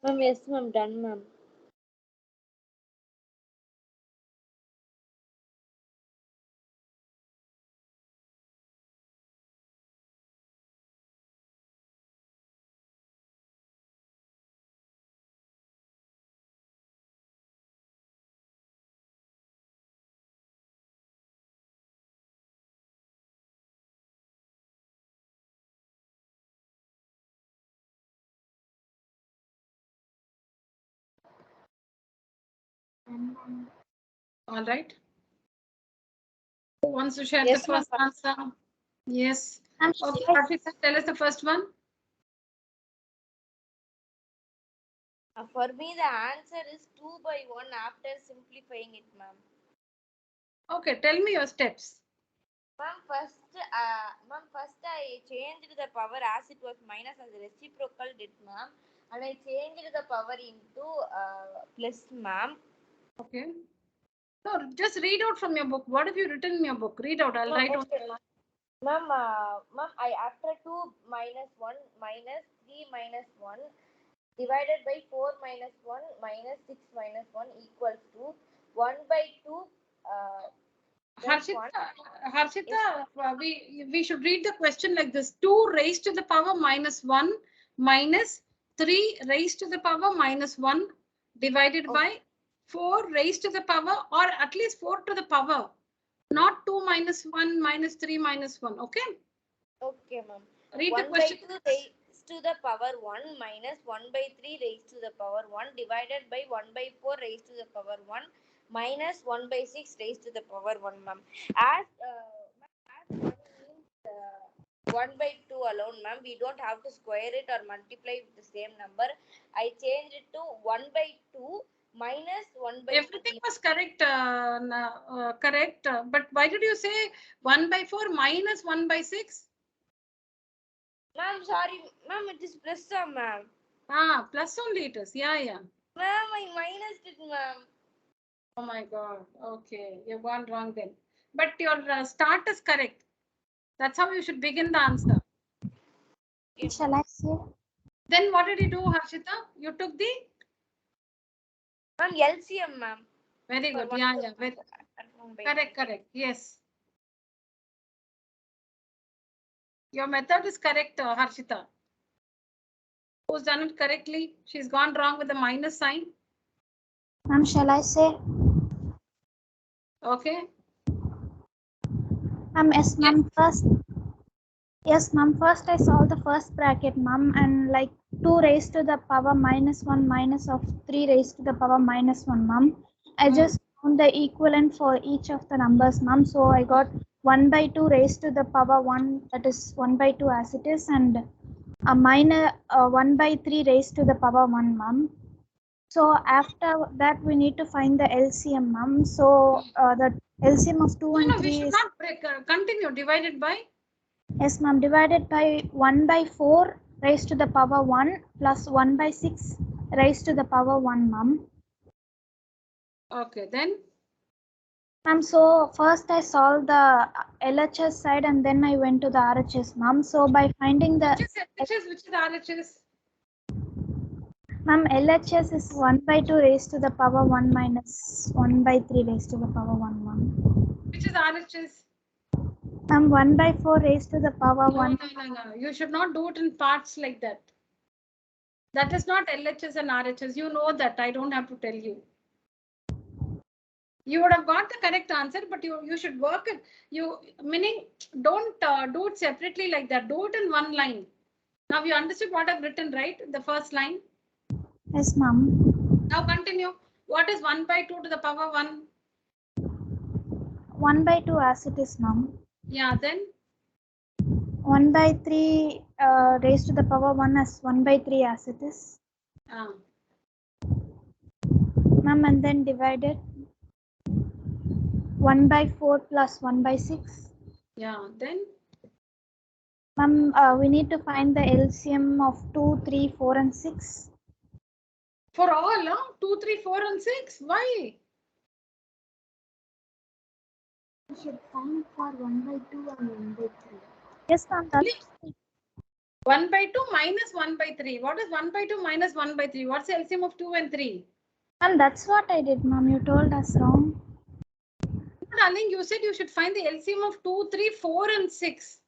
Ma'am, yes, ma'am. Done, ma'am. All right. Who wants to share Yes, the first ma'am. answer? Yes. Okay, Yes. Harshita, tell us the first one. For me, the answer is 2 by 1 after simplifying it, ma'am. Okay, tell me your steps. Ma'am, first I changed the power as it was minus as reciprocal did, ma'am, and I changed the power into plus, ma'am. Okay. No, just read out from your book. What have you written in your book? Read out. I'll write Okay. out. Ma'am, I after 2 minus 1 minus 3 minus 1 divided by 4 minus 1 minus 6 minus 1 equals to 1 by 2 Harshita, we should read the question like this: 2 raised to the power minus 1 minus 3 raised to the power minus 1 divided by 4 raised to the power, or at least 4 to the power, not 2 minus 1 minus 3 minus 1. Okay. Okay, ma'am. Read 1 the question. by 2 raised to the power 1 minus 1 by 3 raised to the power 1 divided by 1 by 4 raised to the power 1 minus 1 by 6 raised to the power 1, ma'am. As 1 means 1 by 2 alone, ma'am. We don't have to square it or multiply with the same number. I changed it to 1 by 2 minus 1 by Everything was correct, correct. But why did you say 1 by 4 minus 1 by 6? Ma'am, sorry. Ma'am, it is plus, ma'am. Plus only it is. Yeah. Ma'am, I minused it, ma'am. Oh my God. Okay, you've gone wrong then. But your start is correct. That's how you should begin the answer. Shall I say? Then what did you do, Harshita? You took the? Ma'am, LCM, ma'am. Very good. Yeah. Correct. Yes. Your method is correct, Harshita. Who's done it correctly? She's gone wrong with the minus sign. Ma'am, shall I say? Okay. Yes, ma'am. First I solved the first bracket, ma'am, and like 2 raised to the power minus 1 minus of 3 raised to the power minus 1, ma'am. I just found the equivalent for each of the numbers, ma'am. So I got 1 by 2 raised to the power 1, that is 1 by 2 as it is, and a minus 1 by 3 raised to the power 1, ma'am. So after that we need to find the LCM, ma'am. So the LCM of 2 and 3 we should is... not break. Continue. Divided by? Yes, ma'am. Divided by 1 by 4 raised to the power 1 plus 1 by 6 raised to the power 1, ma'am. Okay, then? Ma'am, so first I solved the LHS side and then I went to the RHS, ma'am. So by finding the... Which is RHS? Ma'am, LHS is 1 by 2 raised to the power 1 minus 1 by 3 raised to the power 1, ma'am. Which is RHS? Ma'am, 1 by 4 raised to the power 1. No. You should not do it in parts like that. That is not LHS and RHS. You know that. I don't have to tell you. You would have got the correct answer, but you should work it. Meaning, don't do it separately like that. Do it in one line. Now you understood what I've written, right? The first line. Yes, ma'am. Now continue. What is 1 by 2 to the power 1? 1 by 2 as it is, ma'am. Yeah, then? 1 by 3 raised to the power 1 as 1 by 3 as it is. Ma'am, and then divided 1 by 4 plus 1 by 6. Yeah, then? Ma'am, we need to find the LCM of 2, 3, 4 and 6. For all, 2, 3, 4 and 6? Why? We should find for 1 by 2 and 1 by 3. Yes, ma'am. 1 by 2 minus 1 by 3. What is 1 by 2 minus 1 by 3? What's the LCM of 2 and 3? Ma'am, that's what I did, ma'am. You told us wrong. Darling, you said you should find the LCM of 2, 3, 4 and 6.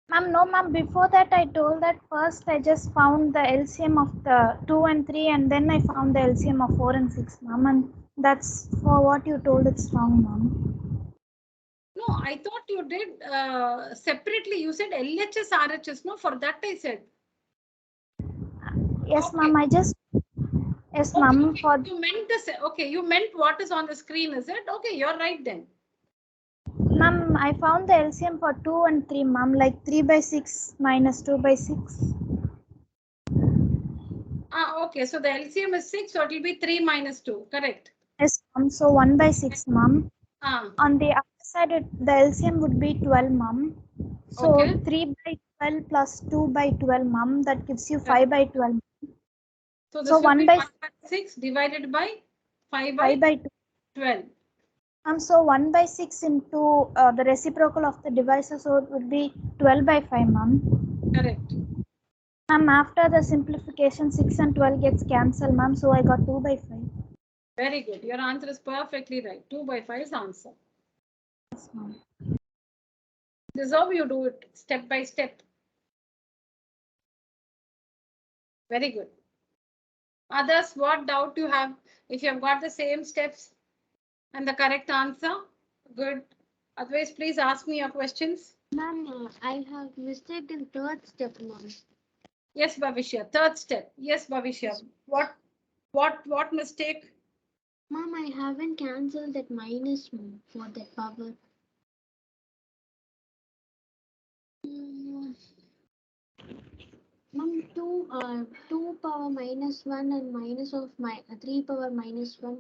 Ma'am, no, ma'am. Before that, I told that first I just found the LCM of the 2 and 3 and then I found the LCM of 4 and 6, ma'am. And that's for what you told it's wrong, ma'am. No, I thought you did separately. You said LHS, RHS. No, for that I said. Yes, okay. Ma'am. Yes, okay, ma'am. Okay. You meant this. Okay, you meant what is on the screen, is it? Okay, you're right then. Ma'am, I found the LCM for 2 and 3, ma'am. Like 3 by 6 minus 2 by 6. Okay, so the LCM is 6, so it will be 3 minus 2. Correct. Yes, ma'am. So 1 by 6, ma'am. On the other side, the LCM would be 12, ma'am. So 3 by 12 plus 2 by 12, ma'am. That gives you 5 by 12. So this will be 1 by 6 divided by 5 by 12. So 1 by 6 into the reciprocal of the divisor, so it would be 12 by 5, ma'am. Correct. Ma'am, after the simplification, 6 and 12 gets cancelled, ma'am. So I got 2 by 5. Very good. Your answer is perfectly right. 2 by 5 is answer. Yes, ma'am. This is how you do it, step by step. Very good. Others, what doubt you have? If you have got the same steps and the correct answer, good. Otherwise, please ask me your questions. Ma'am, I have mistake in third step, ma'am. Yes, Bhavishya. Third step. Yes, Bhavishya. What mistake? Ma'am, I haven't cancelled that minus, ma'am, for that power. Ma'am, 2 power minus 1 and minus of 3 power minus 1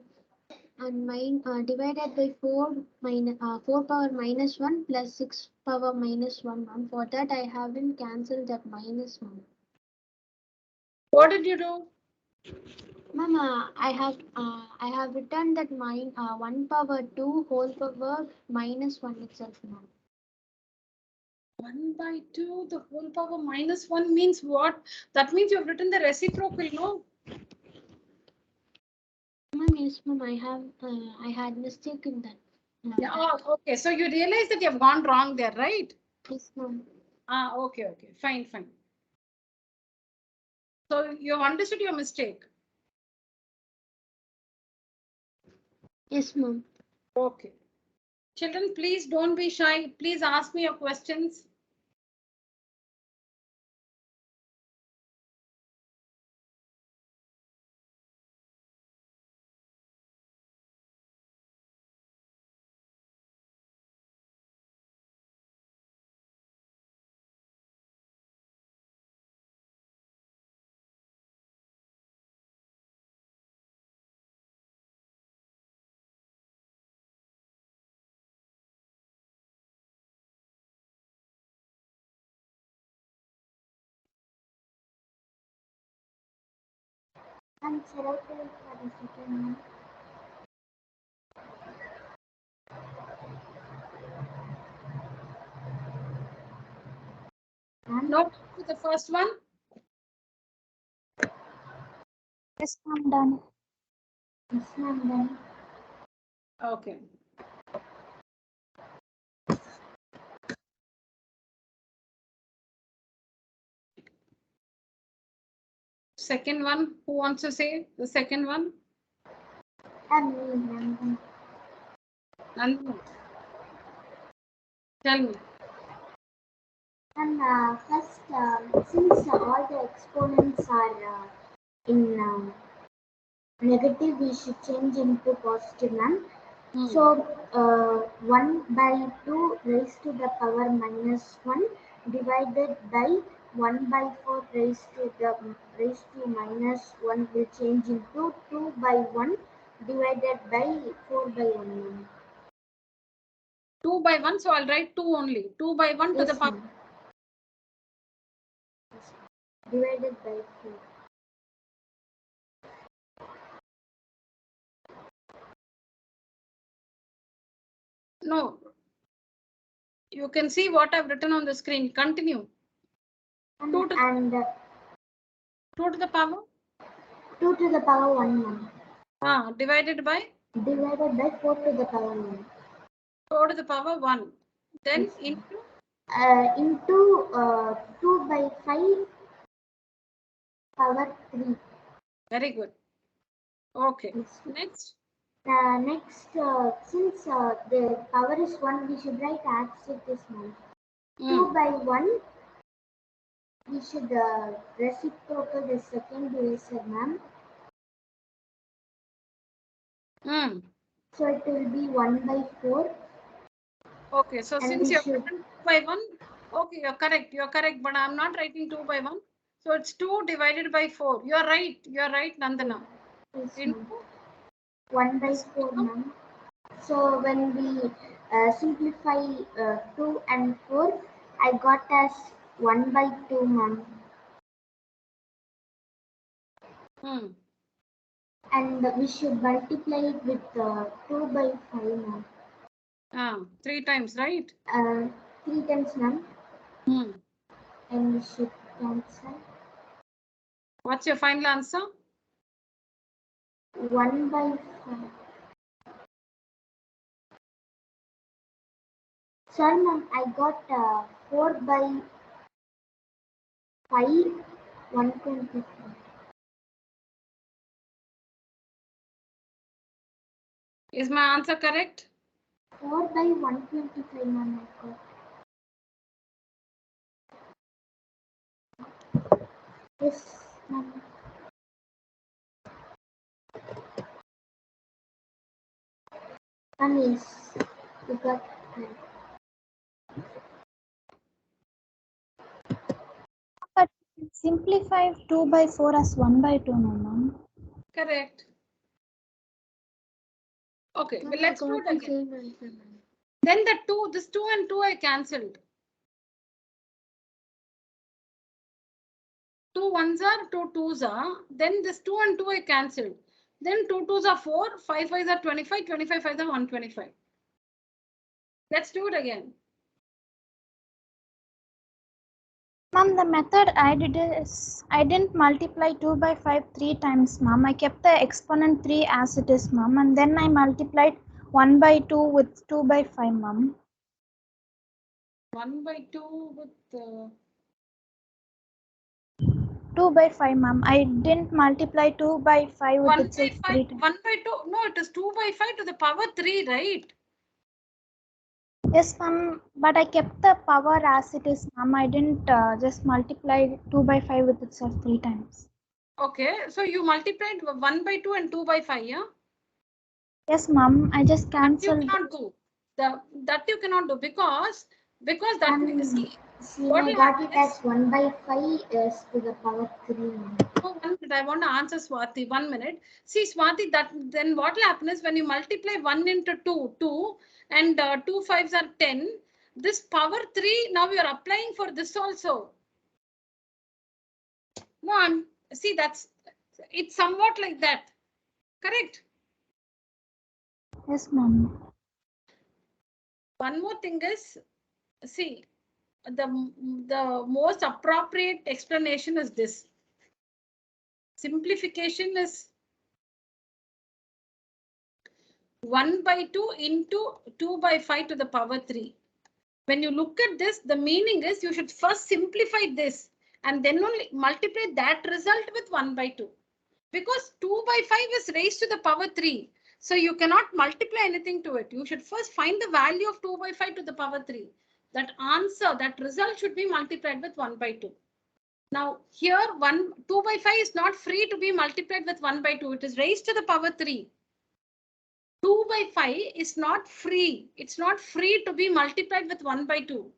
and divided by 4 power minus 1 plus 6 power minus 1, ma'am. For that I haven't cancelled that minus, ma'am. What did you do? Ma'am, I have written that 1 power 2 whole power minus 1 itself, ma'am. 1 by 2, the whole power minus 1 means what? That means you've written the reciprocal, no? Ma'am, yes, ma'am, I had mistake in that. Yeah, oh, okay. So you realize that you have gone wrong there, right? Yes, ma'am. Okay. Fine. So you have understood your mistake. Yes, ma'am. Okay. Children, please don't be shy. Please ask me your questions. And shall I tell for the second one? No, the first one. Yes, ma'am, done. Yes, ma'am, done. Okay. Second one, who wants to say the second one? Ma'am. Nandini. Tell me. And first, since all the exponents are in negative, we should change into positive, ma'am. So 1 by 2 raised to the power minus 1 divided by 1 by 4 raised to minus 1 will change into 2 by 1 divided by 4 by 1, ma'am. 2 by 1, so I'll write 2 only. 2 by 1 to the power. Ma'am. Divided by 4. No. You can see what I've written on the screen. Continue. 2 to the power? 2 to the power 1, ma'am. Divided by? Divided by 4 to the power 1. 4 to the power 1. Then Yes, into? Into 2 by 5 power 3. Very good. Okay. Yes. Next. Next, since the power is 1, we should write as it is, ma'am. 2 by 1, we should reciprocal the second divisor, ma'am. So it will be 1 by 4. Okay, so since you're written 2 by 1, okay, you're correct, but I'm not writing 2 by 1. So it's 2 divided by 4. You're right, Nandana. Yes, Into 1 by 4, ma'am. So when we simplify 2 and 4, I got as 1 by 2, ma'am. And we should multiply it with 2 by 5, ma'am. 3 times, right? 3 times, ma'am. And we should cancel. What's your final answer? 1 by 5. Sorry, ma'am, I got 4 by 5, 125. Is my answer correct? 4 by 125, ma'am, I got. Yes, ma'am. Ma'am, yes, you got right. But simplify 2 by 4 as 1 by 2, no, ma'am. Correct. Okay, well, let's do it again. Then this 2 and 2 I cancelled. 2 ones are 2 twos are. Then this 2 and 2 I cancelled. Then 2 twos are 4, 5 fives are 25, 25 fives are 125. Let's do it again. Ma'am, the method I did is I didn't multiply 2 by 5 3 times, ma'am. I kept the exponent 3 as it is, ma'am, and then I multiplied 1 by 2 with 2 by 5, ma'am. 1 by 2 with 2 by 5, ma'am. I didn't multiply 2 by 5 with 1 itself by 3 5. times. 1 by 2. No, it is 2 by 5 to the power 3, right? Yes, ma'am, but I kept the power as it is, ma'am. I didn't just multiply 2 by 5 with itself 3 times. Okay, so you multiplied 1 by 2 and 2 by 5, yeah? Yes, ma'am. I just cancelled. You cannot do. That you cannot do because that see I got it as 1 by 5 is to the power 3. Ma'am. Oh, 1 minute. I want to answer Swati. 1 minute. See, Swati, that then what will happen is when you multiply 1 into 2, 2, and 2 fives are 10. This power 3, now you are applying for this also. No, see, it's somewhat like that. Correct? Yes, ma'am. One more thing is, see, the most appropriate explanation is this. Simplification is 1 by 2 into 2 by 5 to the power 3. When you look at this, the meaning is you should first simplify this and then only multiply that result with 1 by 2. Because 2 by 5 is raised to the power 3. So you cannot multiply anything to it. You should first find the value of 2 by 5 to the power 3. That answer, that result should be multiplied with 1 by 2. Now here 2 by 5 is not free to be multiplied with 1 by 2. It is raised to the power 3. 2 by 5 is not free. It's not free to be multiplied with 1 by 2.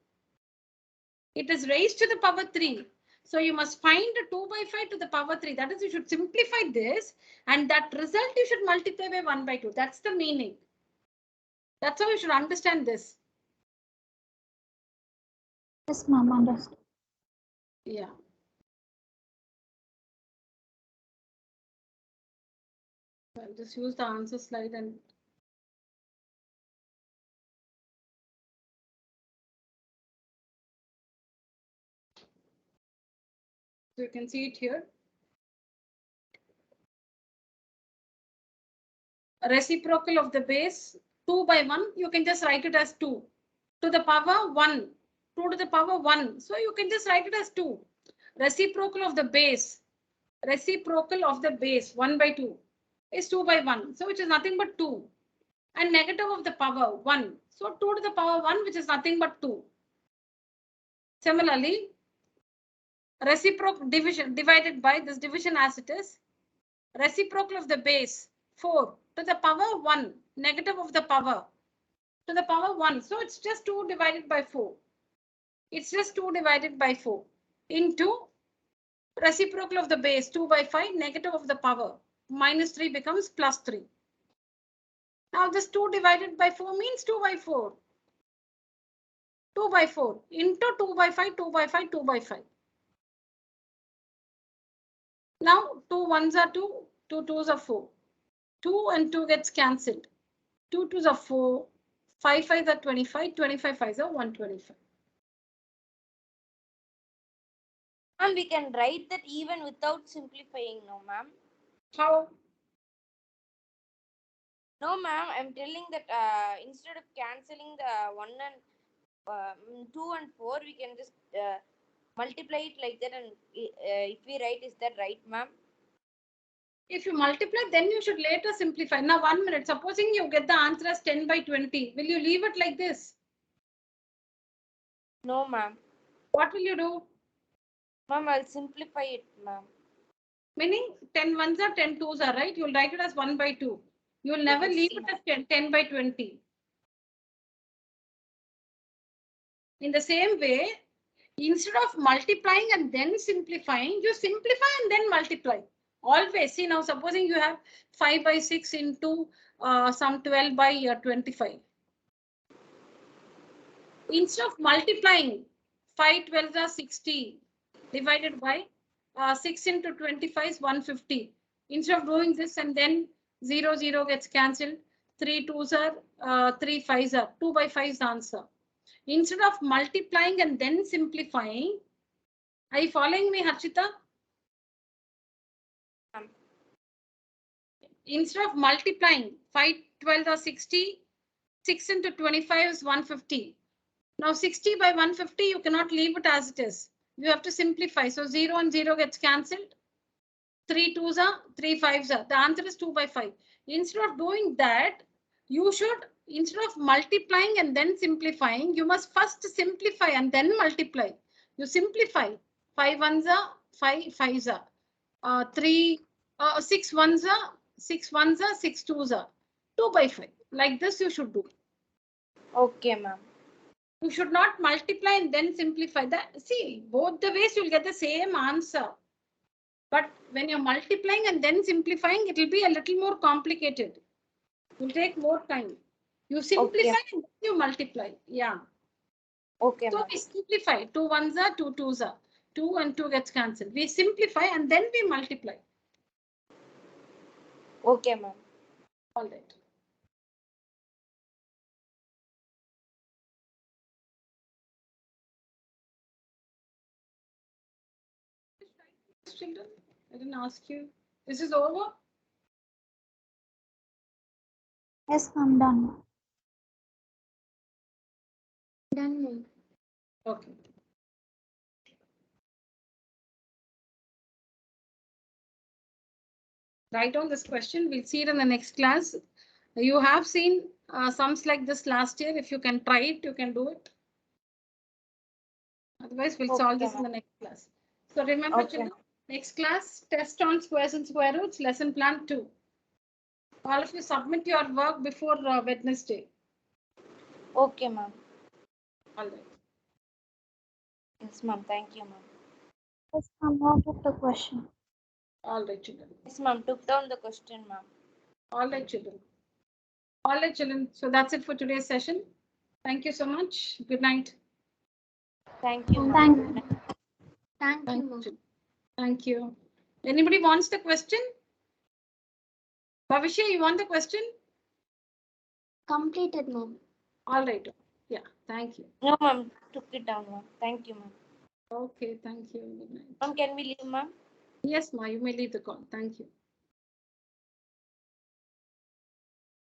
It is raised to the power 3. So you must find 2 by 5 to the power 3. That is, you should simplify this and that result you should multiply by 1 by 2. That's the meaning. That's how you should understand this. Yes, ma'am. Understood. Yeah. I'll just use the answer slide and so you can see it here. Reciprocal of the base 2 by 1, you can just write it as 2 to the power 1, 2 to the power 1. So you can just write it as 2. Reciprocal of the base 1 by 2 is 2 by 1. So which is nothing but 2. And negative of the power 1. So 2 to the power 1, which is nothing but 2. Similarly, reciprocal division divided by this division as it is. Reciprocal of the base 4 to the power 1, negative of the power to the power 1. So it's just 2 divided by 4. It's just 2 divided by 4 into reciprocal of the base 2 by 5, negative of the power. Minus 3 becomes plus 3. Now this 2 divided by 4 means 2 by 4. 2 by 4 into 2 by 5, 2 by 5, 2 by 5. Now 2 ones are 2, 2 twos are 4. 2 and 2 gets cancelled. 2 twos are 4, 5 fives are 25, 25 fives are 125. And we can write that even without simplifying, no ma'am? How? No ma'am, I'm telling that instead of cancelling the 1 and 2 and 4, we can just multiply it like that, and if we write, is that right, ma'am? If you multiply, then you should later simplify. Now, 1 minute. Supposing you get the answer as 10 by 20. Will you leave it like this? No, ma'am. What will you do? Ma'am, I'll simplify it, ma'am. Meaning 10 ones are 10 twos are, right? You'll write it as 1 by 2. You'll never Yes, leave it as 10 by 20. In the same way, instead of multiplying and then simplifying, you simplify and then multiply. Always. See, now supposing you have 5 by 6 into some 12 by 25. Instead of multiplying 5 12s are 60 divided by 6 into 25 is 150. Instead of doing this and then 0 0 gets cancelled, 3 2s are 3 5s are 2 by 5 is the answer. Instead of multiplying and then simplifying, are you following me, Harshita? Instead of multiplying 5 12 are 60, 6 into 25 is 150. Now 60 by 150, you cannot leave it as it is. You have to simplify. So 0 and 0 gets cancelled. 3 2s are 3 5s are. The answer is 2 by 5. Instead of doing that, you should, instead of multiplying and then simplifying, you must first simplify and then multiply. You simplify. 5 1s are 5 5s are. 6 1s are 6 1s are 6 2s are. 2 by 5. Like this you should do. Okay, ma'am. You should not multiply and then simplify that. See, both the ways you'll get the same answer. But when you're multiplying and then simplifying, it will be a little more complicated. It will take more time. You simplify and then you multiply. Yeah. Okay, So we simplify. 2 1s are 2 2s are. 2 and 2 gets cancelled. We simplify and then we multiply. Okay, ma'am. All right. Children, I didn't ask you. This is over? Yes, I'm done. Done, ma'am. Okay. Write down this question. We'll see it in the next class. You have seen sums like this last year. If you can try it, you can do it. Otherwise, we'll solve this in the next class. So remember, children, next class, test on squares and square roots, lesson plan 2. All of you submit your work before Wednesday. Okay, ma'am. All right. Yes, ma'am. Thank you, ma'am. Yes, ma'am. I took the question. All right, children. Yes, ma'am. Took down the question, ma'am. All right, children. All right, children. So that's it for today's session. Thank you so much. Good night. Thank you, Thank ma'am. you. Thank you, ma'am. Thank you. Anybody wants the question? Bhavishya, you want the question? Completed, ma'am. All right. Yeah, thank you. No, ma'am. Took it down, ma'am. Thank you, ma'am. Okay, thank you. Good night. Ma'am, can we leave, ma'am? Yes, Ma, you may leave the call. Thank you.